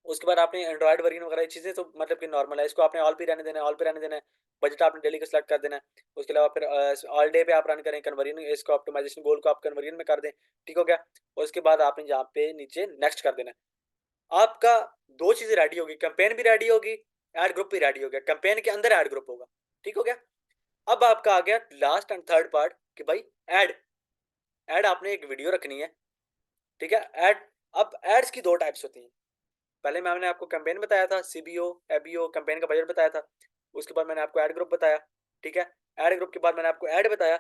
उसके बाद आपने एंड्रॉइड वर्जन वगैरह ये चीज़ें तो मतलब कि नॉर्मल है, इसको आपने ऑल पे रहने देना है, ऑल पे रहने देना है। बजट आपने डेली का सेलेक्ट कर देना है। उसके अलावा फिर ऑल डे पे आप रन करें, कन्वर्जन इसको ऑप्टिमाइजेशन गोल को आप कन्वर्जन में कर दें, ठीक हो गया। और उसके बाद आपने यहाँ पे नीचे नेक्स्ट कर देना है। आपका दो चीज़ें रेडी होगी, कैंपेन भी रेडी होगी, एड ग्रुप भी रेडी हो गया, कैंपेन के अंदर एड ग्रुप होगा, ठीक हो गया। अब आपका आ गया लास्ट एंड थर्ड पार्ट कि भाई एड, एड आपने एक वीडियो रखनी है, ठीक है। एड, अब एड्स की दो टाइप्स होती हैं। पहले मैंने आपको कैंपेन बताया था, सीबीओ एबीओ कैंपेन का बजट बताया था। उसके बाद मैंने आपको ऐड ग्रुप बताया, ठीक है। ऐड ग्रुप के बाद मैंने आपको ऐड बताया।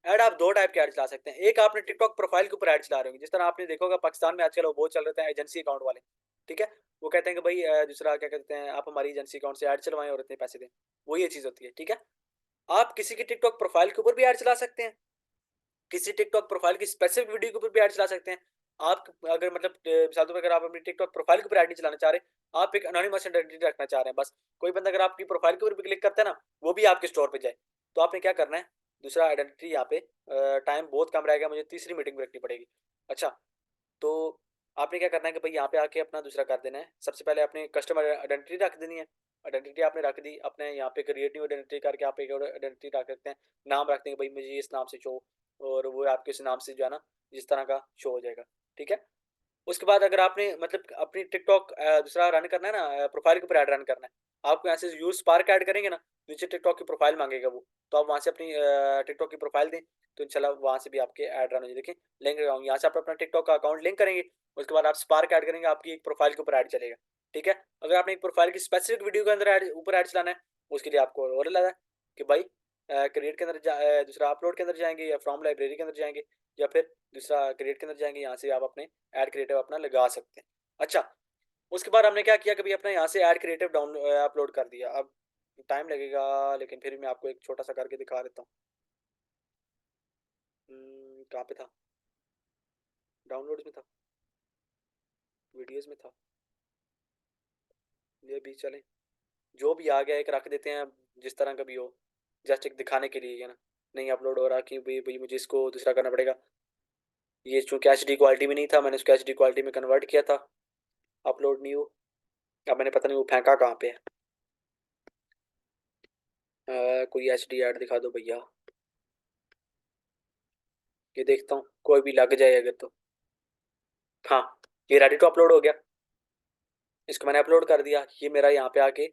ऐड आप दो टाइप के ऐड चला सकते हैं, एक आपने टिकटॉक प्रोफाइल के ऊपर ऐड चला रहे होंगे, जिस तरह आपने देखा होगा पाकिस्तान में आजकल वो बहुत चल रहे हैं एजेंसी अकाउंट वाले, ठीक है। वो कहते हैं कि भाई दूसरा क्या कहते हैं, आप हमारी एजेंसी अकाउंट से ऐड चलवाएं और इतने पैसे दें, वो ये चीज़ होती है, ठीक है। आप किसी की टिकटॉक प्रोफाइल के ऊपर भी ऐड चला सकते हैं, किसी टिकटॉक प्रोफाइल की स्पेसिफिक वीडियो के ऊपर भी ऐड चला सकते हैं। आप अगर मतलब मिसाल के तौर पर अगर आप अपनी टिकटॉक प्रोफाइल के ऊपर ऐड नहीं चलाना चाह रहे, आप एक एनोनिमस आइडेंटिटी रखना चाह रहे हैं, बस कोई बंदा अगर आपकी प्रोफाइल के ऊपर भी क्लिक करता है ना, वो भी आपके स्टोर पे जाए, तो आपने क्या करना है, दूसरा आइडेंटिटी यहाँ पे टाइम बहुत कम रहेगा, मुझे तीसरी मीटिंग में रखनी पड़ेगी। अच्छा, तो आपने क्या करना है कि भाई यहाँ पे आके अपना दूसरा कर देना है, सबसे पहले अपने कस्टमर आइडेंटिटी रख देनी है। आइडेंटिटी आपने रख दी, अपने यहाँ पे क्रिएट न्यू आइडेंटिटी करके आप एक आइडेंटिटी रख सकते हैं, नाम रखते हैं भाई मुझे इस नाम से शो, और वो आपके इस नाम से जो है ना जिस तरह का शो हो जाएगा, ठीक है। उसके बाद अगर आपने मतलब अपनी टिकटॉक दूसरा रन करना है ना, प्रोफाइल के ऊपर ऐड रन करना है, आपको यहाँ से यूज स्पार्क ऐड करेंगे ना, नीचे टिकटॉक की प्रोफाइल मांगेगा वो, तो आप वहाँ से अपनी टिकटॉक की प्रोफाइल दें, तो इंशाल्लाह वहाँ से भी आपके ऐड रन हो जाए। देखें लिंक लगाऊंगी, यहाँ से आप अपना टिकटॉक का अकाउंट लिंक करेंगे, उसके बाद आप स्पार्क ऐड करेंगे, आपकी एक प्रोफाइल के ऊपर ऐड चलेगा, ठीक है। अगर आपने एक प्रोफाइल की स्पेसिफिक वीडियो के अंदर ऐड ऊपर ऐड चलाना है, उसके लिए आपको और लगा कि भाई क्रिएट के अंदर दूसरा अपलोड के अंदर जाएंगे, या फ्रॉम लाइब्रेरी के अंदर जाएंगे, या फिर दूसरा क्रिएट के अंदर जाएंगे, यहाँ से आप अपने ऐड क्रिएटिव अपना लगा सकते हैं। अच्छा, उसके बाद हमने क्या किया, कभी अपना यहाँ से ऐड क्रिएटिव डाउन अपलोड कर दिया। अब टाइम लगेगा, लेकिन फिर भी मैं आपको एक छोटा सा करके दिखा देता हूँ। कहाँ पे था, डाउनलोड्स में था, वीडियोस में था, ये भी चले, जो भी आ गया एक रख देते हैं, जिस तरह का भी हो, जस्ट एक दिखाने के लिए है ना, नहीं अपलोड हो रहा कि भाई भाई मुझे इसको दूसरा करना पड़ेगा। ये चूँकि एच डी क्वालिटी में नहीं था, मैंने उसको एच डी क्वालिटी में कन्वर्ट किया था, अपलोड न्यू। अब मैंने पता नहीं वो फेंका कहाँ पे है, कोई एच डी ऐड दिखा दो भैया, ये देखता हूँ कोई भी लग जाए अगर तो। हाँ, ये रेडी टू अपलोड हो गया, इसको मैंने अपलोड कर दिया, ये मेरा यहाँ पे आके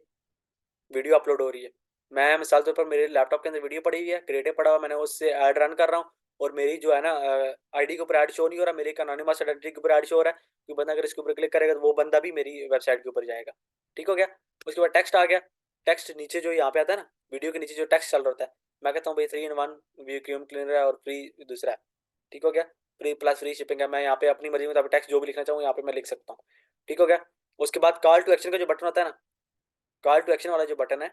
वीडियो अपलोड हो रही है। मैं मिसाल तौर पर मेरे लैपटॉप के अंदर वीडियो पड़ी हुई है, क्रिएटिव पड़ा हुआ, मैंने उससे ऐड रन कर रहा हूँ, और मेरी जो है ना आईडी के ऊपर ऐड शो नहीं हो रहा, मेरी एनोनिमस आइडेंटिटी के ऊपर ऐड शो हो रहा है, कोई बंदा अगर इसके ऊपर क्लिक करेगा तो वो बंदा भी मेरी वेबसाइट के ऊपर जाएगा, ठीक हो गया। उसके बाद टेक्स्ट आ गया, टेक्स्ट नीचे जो यहाँ पे आता है ना, वीडियो के नीचे जो टेक्स्ट चल रहा होता है, मैं कहता हूँ भाई 3 in 1 वैक्यूम क्लीनर है और फ्री दूसरा है, ठीक हो गया, फ्री प्लस फ्री शिपिंग है, मैं यहाँ पे अपनी मर्जी में टेक्स्ट जो भी लिखना चाहूँ यहाँ पे मैं लिख सकता हूँ, ठीक हो गया। उसके बाद कॉल टू एक्शन का जो बटन होता है ना, कॉल टू एक्शन वाला जो बटन है,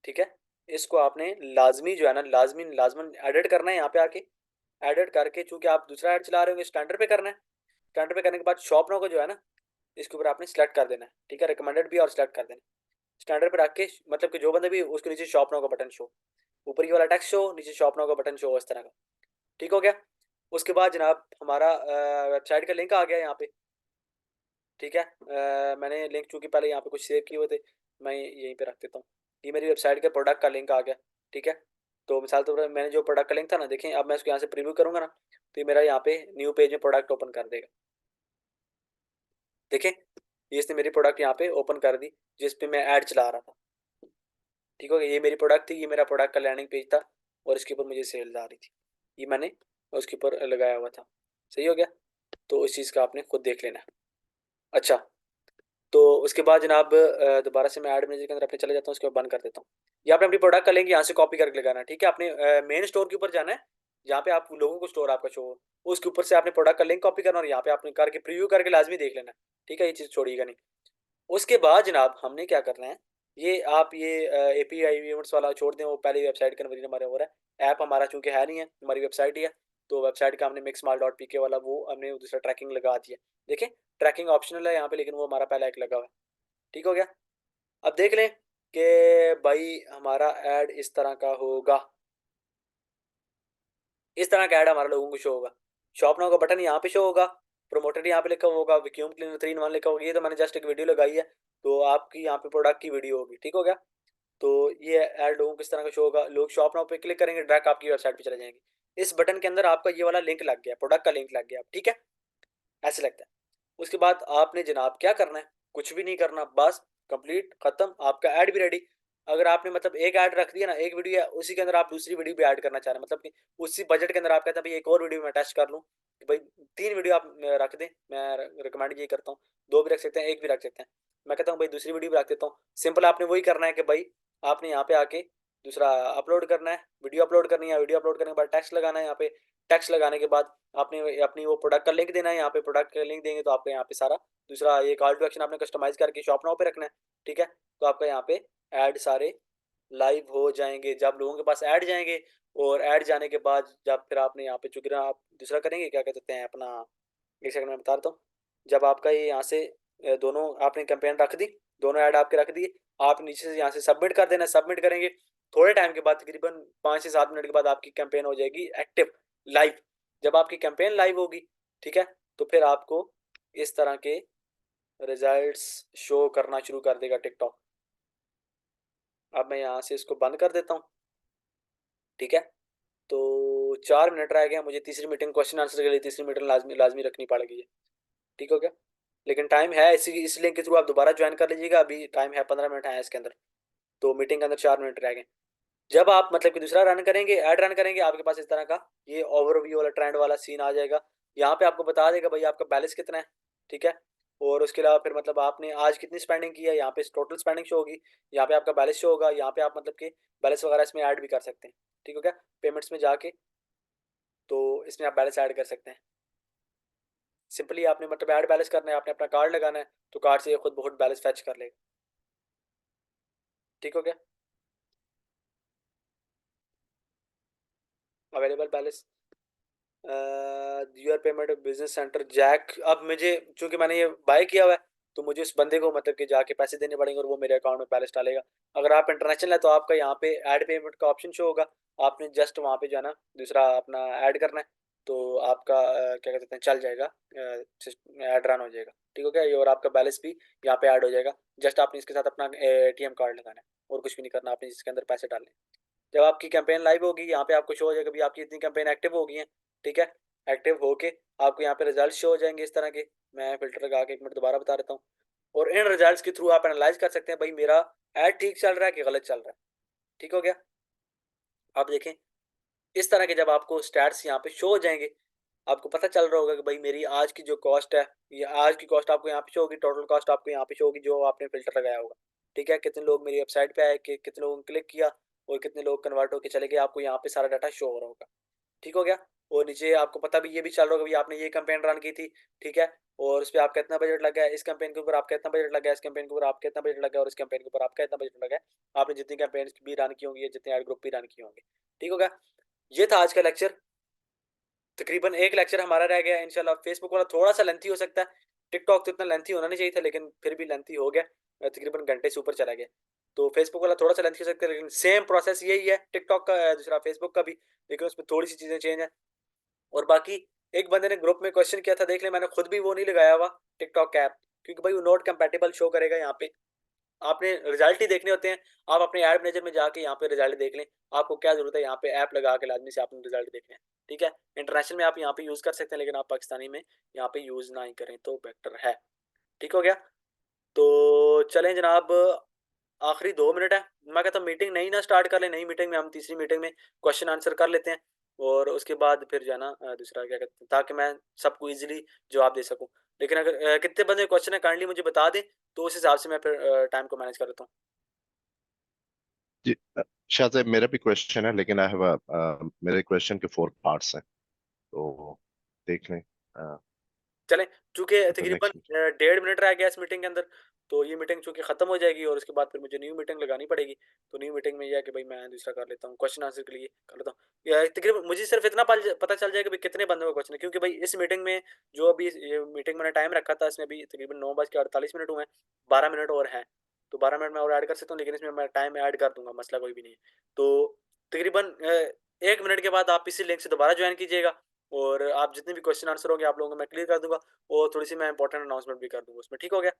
ठीक है, इसको आपने लाजमी जो है ना, लाजमी लाजमन एडिट करना है यहाँ पे आके, एडिट करके चूंकि आप दूसरा ऐड चला रहे होंगे स्टैंडर्ड पे करना है, स्टैंडर्ड पे करने के बाद शॉप नो को जो है ना इसके ऊपर आपने सेलेक्ट कर देना है, ठीक है, रिकमेंडेड भी और सेलेक्ट कर देना है। स्टैंडर्ड पे रख के मतलब कि जो बंदा भी उसके नीचे शॉप नो का बटन शो, ऊपर ये वाला टेक्स्ट शो, नीचे शॉप नो का बटन शो, इस तरह का, ठीक हो गया। उसके बाद जनाब हमारा वेबसाइट का लिंक आ गया यहाँ पे, ठीक है। मैंने लिंक चूंकि पहले यहाँ पे कुछ सेव किए हुए थे, मैं यहीं पे रख देता हूँ, ये मेरी वेबसाइट के प्रोडक्ट का लिंक आ गया, ठीक है। तो मिसाल तौर पर मैंने जो प्रोडक्ट का लिंक था ना, देखें अब मैं इसको यहाँ से प्रीव्यू करूँगा ना, तो ये मेरा यहाँ पे न्यू पेज में प्रोडक्ट ओपन कर देगा, देखें ये इसने मेरी प्रोडक्ट यहाँ पे ओपन कर दी जिस पे मैं ऐड चला रहा था, ठीक हो गया। ये मेरी प्रोडक्ट थी, ये मेरा प्रोडक्ट का लैंडिंग पेज था और इसके ऊपर मुझे सेल आ रही थी, ये मैंने उसके ऊपर लगाया हुआ था। सही हो गया। तो इस चीज़ का आपने खुद देख लेना है। अच्छा, तो उसके बाद जनाब दोबारा से मैं ऐड मैनेजर के अंदर अपने चले जाता हूँ, उसके बाद बंद कर देता हूँ। ये आपने अपनी प्रोडक्ट का लिंक यहाँ से कॉपी करके लगाना है, ठीक है। आपने मेन स्टोर के ऊपर जाना है, जहाँ पे आप लोगों को स्टोर आपका शो हो, उसके ऊपर से आपने प्रोडक्ट का लिंक कॉपी करना और यहाँ पे आपने करके प्रीव्यू करके लाजमी देख लेना है, ठीक है। ये चीज़ छोड़िएगा नहीं। उसके बाद जनाब हमने क्या करना है, ये आप ये एपीआई इवेंट्स वाला छोड़ दें, वो पहले वेबसाइट कन्वर्जन हमारे हो रहा है। ऐप हमारा चूंकि है नहीं है, हमारी वेबसाइट ही है, तो वेबसाइट का हमने mixmal.pk वाला वो हमने दूसरा ट्रैकिंग लगा दिया। देखें, ट्रैकिंग ऑप्शनल है यहाँ पे, लेकिन वो हमारा पहला एक लगा हुआ है। ठीक हो गया। अब देख लें कि भाई हमारा ऐड इस तरह का होगा, इस तरह का ऐड हमारे लोगों को शो होगा। शॉप नाउ का बटन यहाँ पे शो होगा, प्रोमोटेड यहाँ पे लिखा होगा, वैक्यूम क्लीनर 3 in 1 लिखा होगा। ये तो मैंने जस्ट एक वीडियो लगाई है, तो आपकी यहाँ पे प्रोडक्ट की वीडियो होगी। ठीक हो गया। तो ये ऐड लोगों को किस तरह का शो होगा, लोग शॉप नाउ पे क्लिक करेंगे, डायरेक्ट आपकी वेबसाइट पे चले जाएंगे। इस बटन के अंदर आपका ये वाला लिंक लग गया, प्रोडक्ट का लिंक लग गया। ठीक है, ऐसे लगता है। उसके बाद आपने जनाब क्या करना है, कुछ भी नहीं करना, बस कंप्लीट खत्म, आपका ऐड भी रेडी। अगर आपने मतलब एक ऐड रख दिया ना, एक वीडियो है, उसी के अंदर आप दूसरी वीडियो भी ऐड करना चाह रहे हैं, मतलब कि उसी बजट के अंदर आप कहते हैं भाई एक और वीडियो मैं अटैच कर लूँ, कि भाई 3 वीडियो आप रख दें, मैं रिकमेंड ये करता हूँ। 2 भी रख सकते हैं, एक भी रख सकते हैं। मैं कहता हूँ भाई दूसरी वीडियो भी रख देता हूँ। सिंपल आपने वही करना है कि भाई आपने यहाँ पे आके दूसरा अपलोड करना है, वीडियो अपलोड करनी है, वीडियो अपलोड करने के बाद टेक्स्ट लगाना है। यहाँ पे टेक्स्ट लगाने के बाद आपने अपनी वो प्रोडक्ट का लिंक देना है। यहाँ पे प्रोडक्ट का लिंक देंगे तो आपको यहाँ पे सारा दूसरा ये कॉल टू एक्शन आपने कस्टमाइज करके शॉप नाउ पे रखना है। ठीक है, तो आपका यहाँ पे ऐड सारे लाइव हो जाएंगे जब लोगों के पास ऐड जाएंगे। और ऐड जाने के बाद जब फिर आपने यहाँ पे चूंकि ना आप दूसरा करेंगे, क्या कहते हैं अपना, एक सेकंड में बता देता हूँ। जब आपका ये यहाँ से दोनों आपने कैंपेन रख दी, दोनों ऐड आपके रख दिए, आप नीचे से यहाँ से सबमिट कर देना। सबमिट करेंगे थोड़े टाइम के बाद, तकरीबन 5 से 7 मिनट के बाद आपकी कैंपेन हो जाएगी एक्टिव, लाइव। जब आपकी कैंपेन लाइव होगी, ठीक है, तो फिर आपको इस तरह के रिजल्ट्स शो करना शुरू कर देगा टिकटॉक। अब मैं यहाँ से इसको बंद कर देता हूँ। ठीक है, तो 4 मिनट रह गया, मुझे तीसरी मीटिंग क्वेश्चन आंसर के लिए तीसरी मीटिंग लाजमी लाजमी रखनी पड़ेगी। ठीक हो गया, लेकिन टाइम है, इस लिंक के थ्रू आप दोबारा ज्वाइन कर लीजिएगा, अभी टाइम है 15 मिनट है इसके अंदर, तो मीटिंग के अंदर 4 मिनट रह गए। जब आप मतलब कि दूसरा रन करेंगे, ऐड रन करेंगे, आपके पास इस तरह का ये ओवरव्यू वाला ट्रेंड वाला सीन आ जाएगा। यहाँ पे आपको बता देगा भाई आपका बैलेंस कितना है। ठीक है, और उसके अलावा फिर मतलब आपने आज कितनी स्पेंडिंग की है, यहाँ पे टोटल स्पेंडिंग शो होगी, यहाँ पे आपका बैलेंस शो होगा। यहाँ पे आप मतलब कि बैलेंस वगैरह इसमें ऐड भी कर सकते हैं। ठीक हो गया, पेमेंट्स में जाके तो इसमें आप बैलेंस ऐड कर सकते हैं। सिंपली आपने मतलब ऐड बैलेंस करना है, आपने अपना कार्ड लगाना है, तो कार्ड से ये खुद बहुत बैलेंस फैच कर लेगा। ठीक हो गया, available balance your payment business centre check. अब मुझे चूंकि मैंने ये बाय किया हुआ है, तो मुझे उस बंदे को मतलब कि जाके पैसे देने पड़ेंगे और वो मेरे अकाउंट में बैलेंस डालेगा। अगर आप इंटरनेशनल है तो आपका यहाँ पे ऐड पेमेंट का ऑप्शन शो होगा, आपने जस्ट वहाँ पे जाना, दूसरा अपना ऐड करना है, तो आपका क्या कहते हैं चल जाएगा, ऐड रन हो जाएगा। ठीक हो गया, ये और आपका बैलेंस भी यहाँ पे ऐड हो जाएगा। जस्ट आपने इसके साथ अपना एटीएम कार्ड लगाना है और कुछ भी नहीं करना, आपने इसके अंदर पैसे डालने हैं। जब आपकी कैंपेन लाइव होगी, यहाँ पे आपको शो हो जाएगा भी आपकी इतनी कैंपेन एक्टिव हो गई है। ठीक है, एक्टिव होके आपको यहाँ पे रिजल्ट शो हो जाएंगे इस तरह के। मैं फिल्टर लगा के 1 मिनट दोबारा बता देता हूँ। और इन रिजल्ट्स के थ्रू आप एनालाइज कर सकते हैं भाई मेरा ऐड ठीक चल रहा है कि गलत चल रहा है। ठीक हो गया, आप देखें इस तरह के जब आपको स्टैट्स यहाँ पे शो हो जाएंगे, आपको पता चल रहा होगा कि भाई मेरी आज की जो कॉस्ट है, ये आज की कॉस्ट आपको यहाँ पे शो होगी, टोटल कॉस्ट आपको यहाँ पे शो होगी जो आपने फिल्टर लगाया होगा। ठीक है, कितने लोग मेरी वेबसाइट पे आए, कि कितने लोगों ने क्लिक किया और कितने लोग कन्वर्ट होकर चले गए, आपको यहाँ पे सारा डाटा शो हो रहा होगा। ठीक हो गया, और नीचे आपको पता भी ये भी चल रहा होगा भाई आपने ये कैंपेन रन की थी। ठीक है, और उस पर आपका इतना बजट लगा है, इस कैंपेन के ऊपर आपका इतना बजट लगा है, इस कैंपेन के ऊपर आपका इतना बजट लगा है, और इस कैंपेन के ऊपर आपका इतना बजट लगा है। आपने जितनी कैंपेन भी रन की होंगी, जितने एड ग्रुप भी रन किए होंगे। ठीक हो गया, ये था आज का लेक्चर। तकरीबन एक लेक्चर हमारा रह गया इंशाल्लाह। फेसबुक वाला थोड़ा सा लेंथी हो सकता है, टिकटॉक तो इतना लेंथी होना नहीं चाहिए था, लेकिन फिर भी लेंथी हो गया, तकरीबन घंटे से ऊपर चला गया। तो फेसबुक वाला थोड़ा सा लेंथी हो सकता है, लेकिन सेम प्रोसेस यही है टिकटॉक का, दूसरा फेसबुक का भी, लेकिन उसमें थोड़ी सी चीज़ें चेंज है। और बाकी एक बंदे ने ग्रुप में क्वेश्चन किया था, देख ले, मैंने खुद भी वो नहीं लगाया हुआ टिकटॉक का ऐप, क्योंकि भाई वो नॉट कंपेटेबल शो करेगा यहाँ पे। आपने रिजल्ट ही देखने होते हैं, आप अपने ऐड मैनेजर में जाके यहाँ पे रिजल्ट देख लें। आपको क्या जरूरत है यहाँ पे ऐप लगा के लाजमी से आपने रिजल्ट देखने हैं। ठीक है, इंटरनेशनल में आप यहाँ पे यूज़ कर सकते हैं, लेकिन आप पाकिस्तानी में यहाँ पे यूज़ ना ही करें तो बेटर है। ठीक हो गया, तो चलें जनाब, आखिरी 2 मिनट है। मैं कहता हूँ मीटिंग नई ना स्टार्ट कर ले, नई मीटिंग में हम तीसरी मीटिंग में क्वेश्चन आंसर कर लेते हैं और उसके बाद फिर जो है ना दूसरा क्या कहते हैं, ताकि मैं सबको इजीली जवाब दे सकूं। लेकिन अगर कितने बंदे क्वेश्चन है काइंडली मुझे बता दें, तो उस हिसाब से मैं फिर टाइम को मैनेज कर लेता हूँ। जी शायद मेरा भी क्वेश्चन है, लेकिन आई हैव मेरे क्वेश्चन के 4 पार्ट्स हैं, तो देख लें चलें, चूँकि द तकरीबन नेक्स्ट। 1.5 मिनट रह गया इस मीटिंग के अंदर, तो ये मीटिंग चूँकि ख़त्म हो जाएगी और उसके बाद फिर मुझे न्यू मीटिंग लगानी पड़ेगी। तो न्यू मीटिंग में ये है कि भई मैं दूसरा कर लेता हूँ, क्वेश्चन आंसर के लिए कर लेता हूँ। या तकरीबन मुझे सिर्फ़ इतना पता चल जाएगा कि कितने बंदों का क्वेश्चन है, क्योंकि भई इस मीटिंग में जो अभी ये मीटिंग मैंने टाइम रखा था, इसमें अभी तकरीबन 9 बज के 48 मिनट हुए हैं, 12 मिनट और हैं। तो 12 मिनट मैं और ऐड कर सकता हूँ, लेकिन इसमें मैं टाइम ऐड कर दूँगा, मसला कोई भी नहीं है। तो तकरीबन 1 मिनट के बाद आप इसी लिंक से दोबारा जॉइन कीजिएगा और आप जितने भी क्वेश्चन आंसर होंगे आप लोगों को मैं क्लियर कर दूँगा। और थोड़ी-सी मैं इम्पोर्टेंट अनाउंसमेंट भी कर दूँगा उसमें, ठीक हो गया?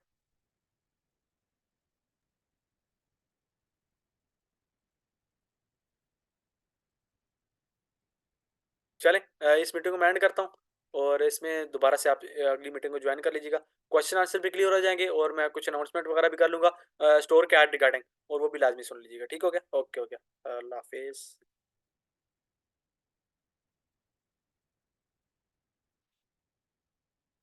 चलें, इस मीटिंग को मैं एंड करता हूँ और इसमें दोबारा से आप अगली मीटिंग को जॉइन कर लीजिएगा। क्वेश्चन आंसर भी क्लियर हो जाएँगे और मैं कुछ अनाउंसमेंट वगैरह भी कर लूँगा स्टोर के ऐड रिगार्डिंग, और वो भी लाज़मी सुन लीजिएगा, ठीक हो गया? ओके हो गया। अल्लाह हाफ़िज़।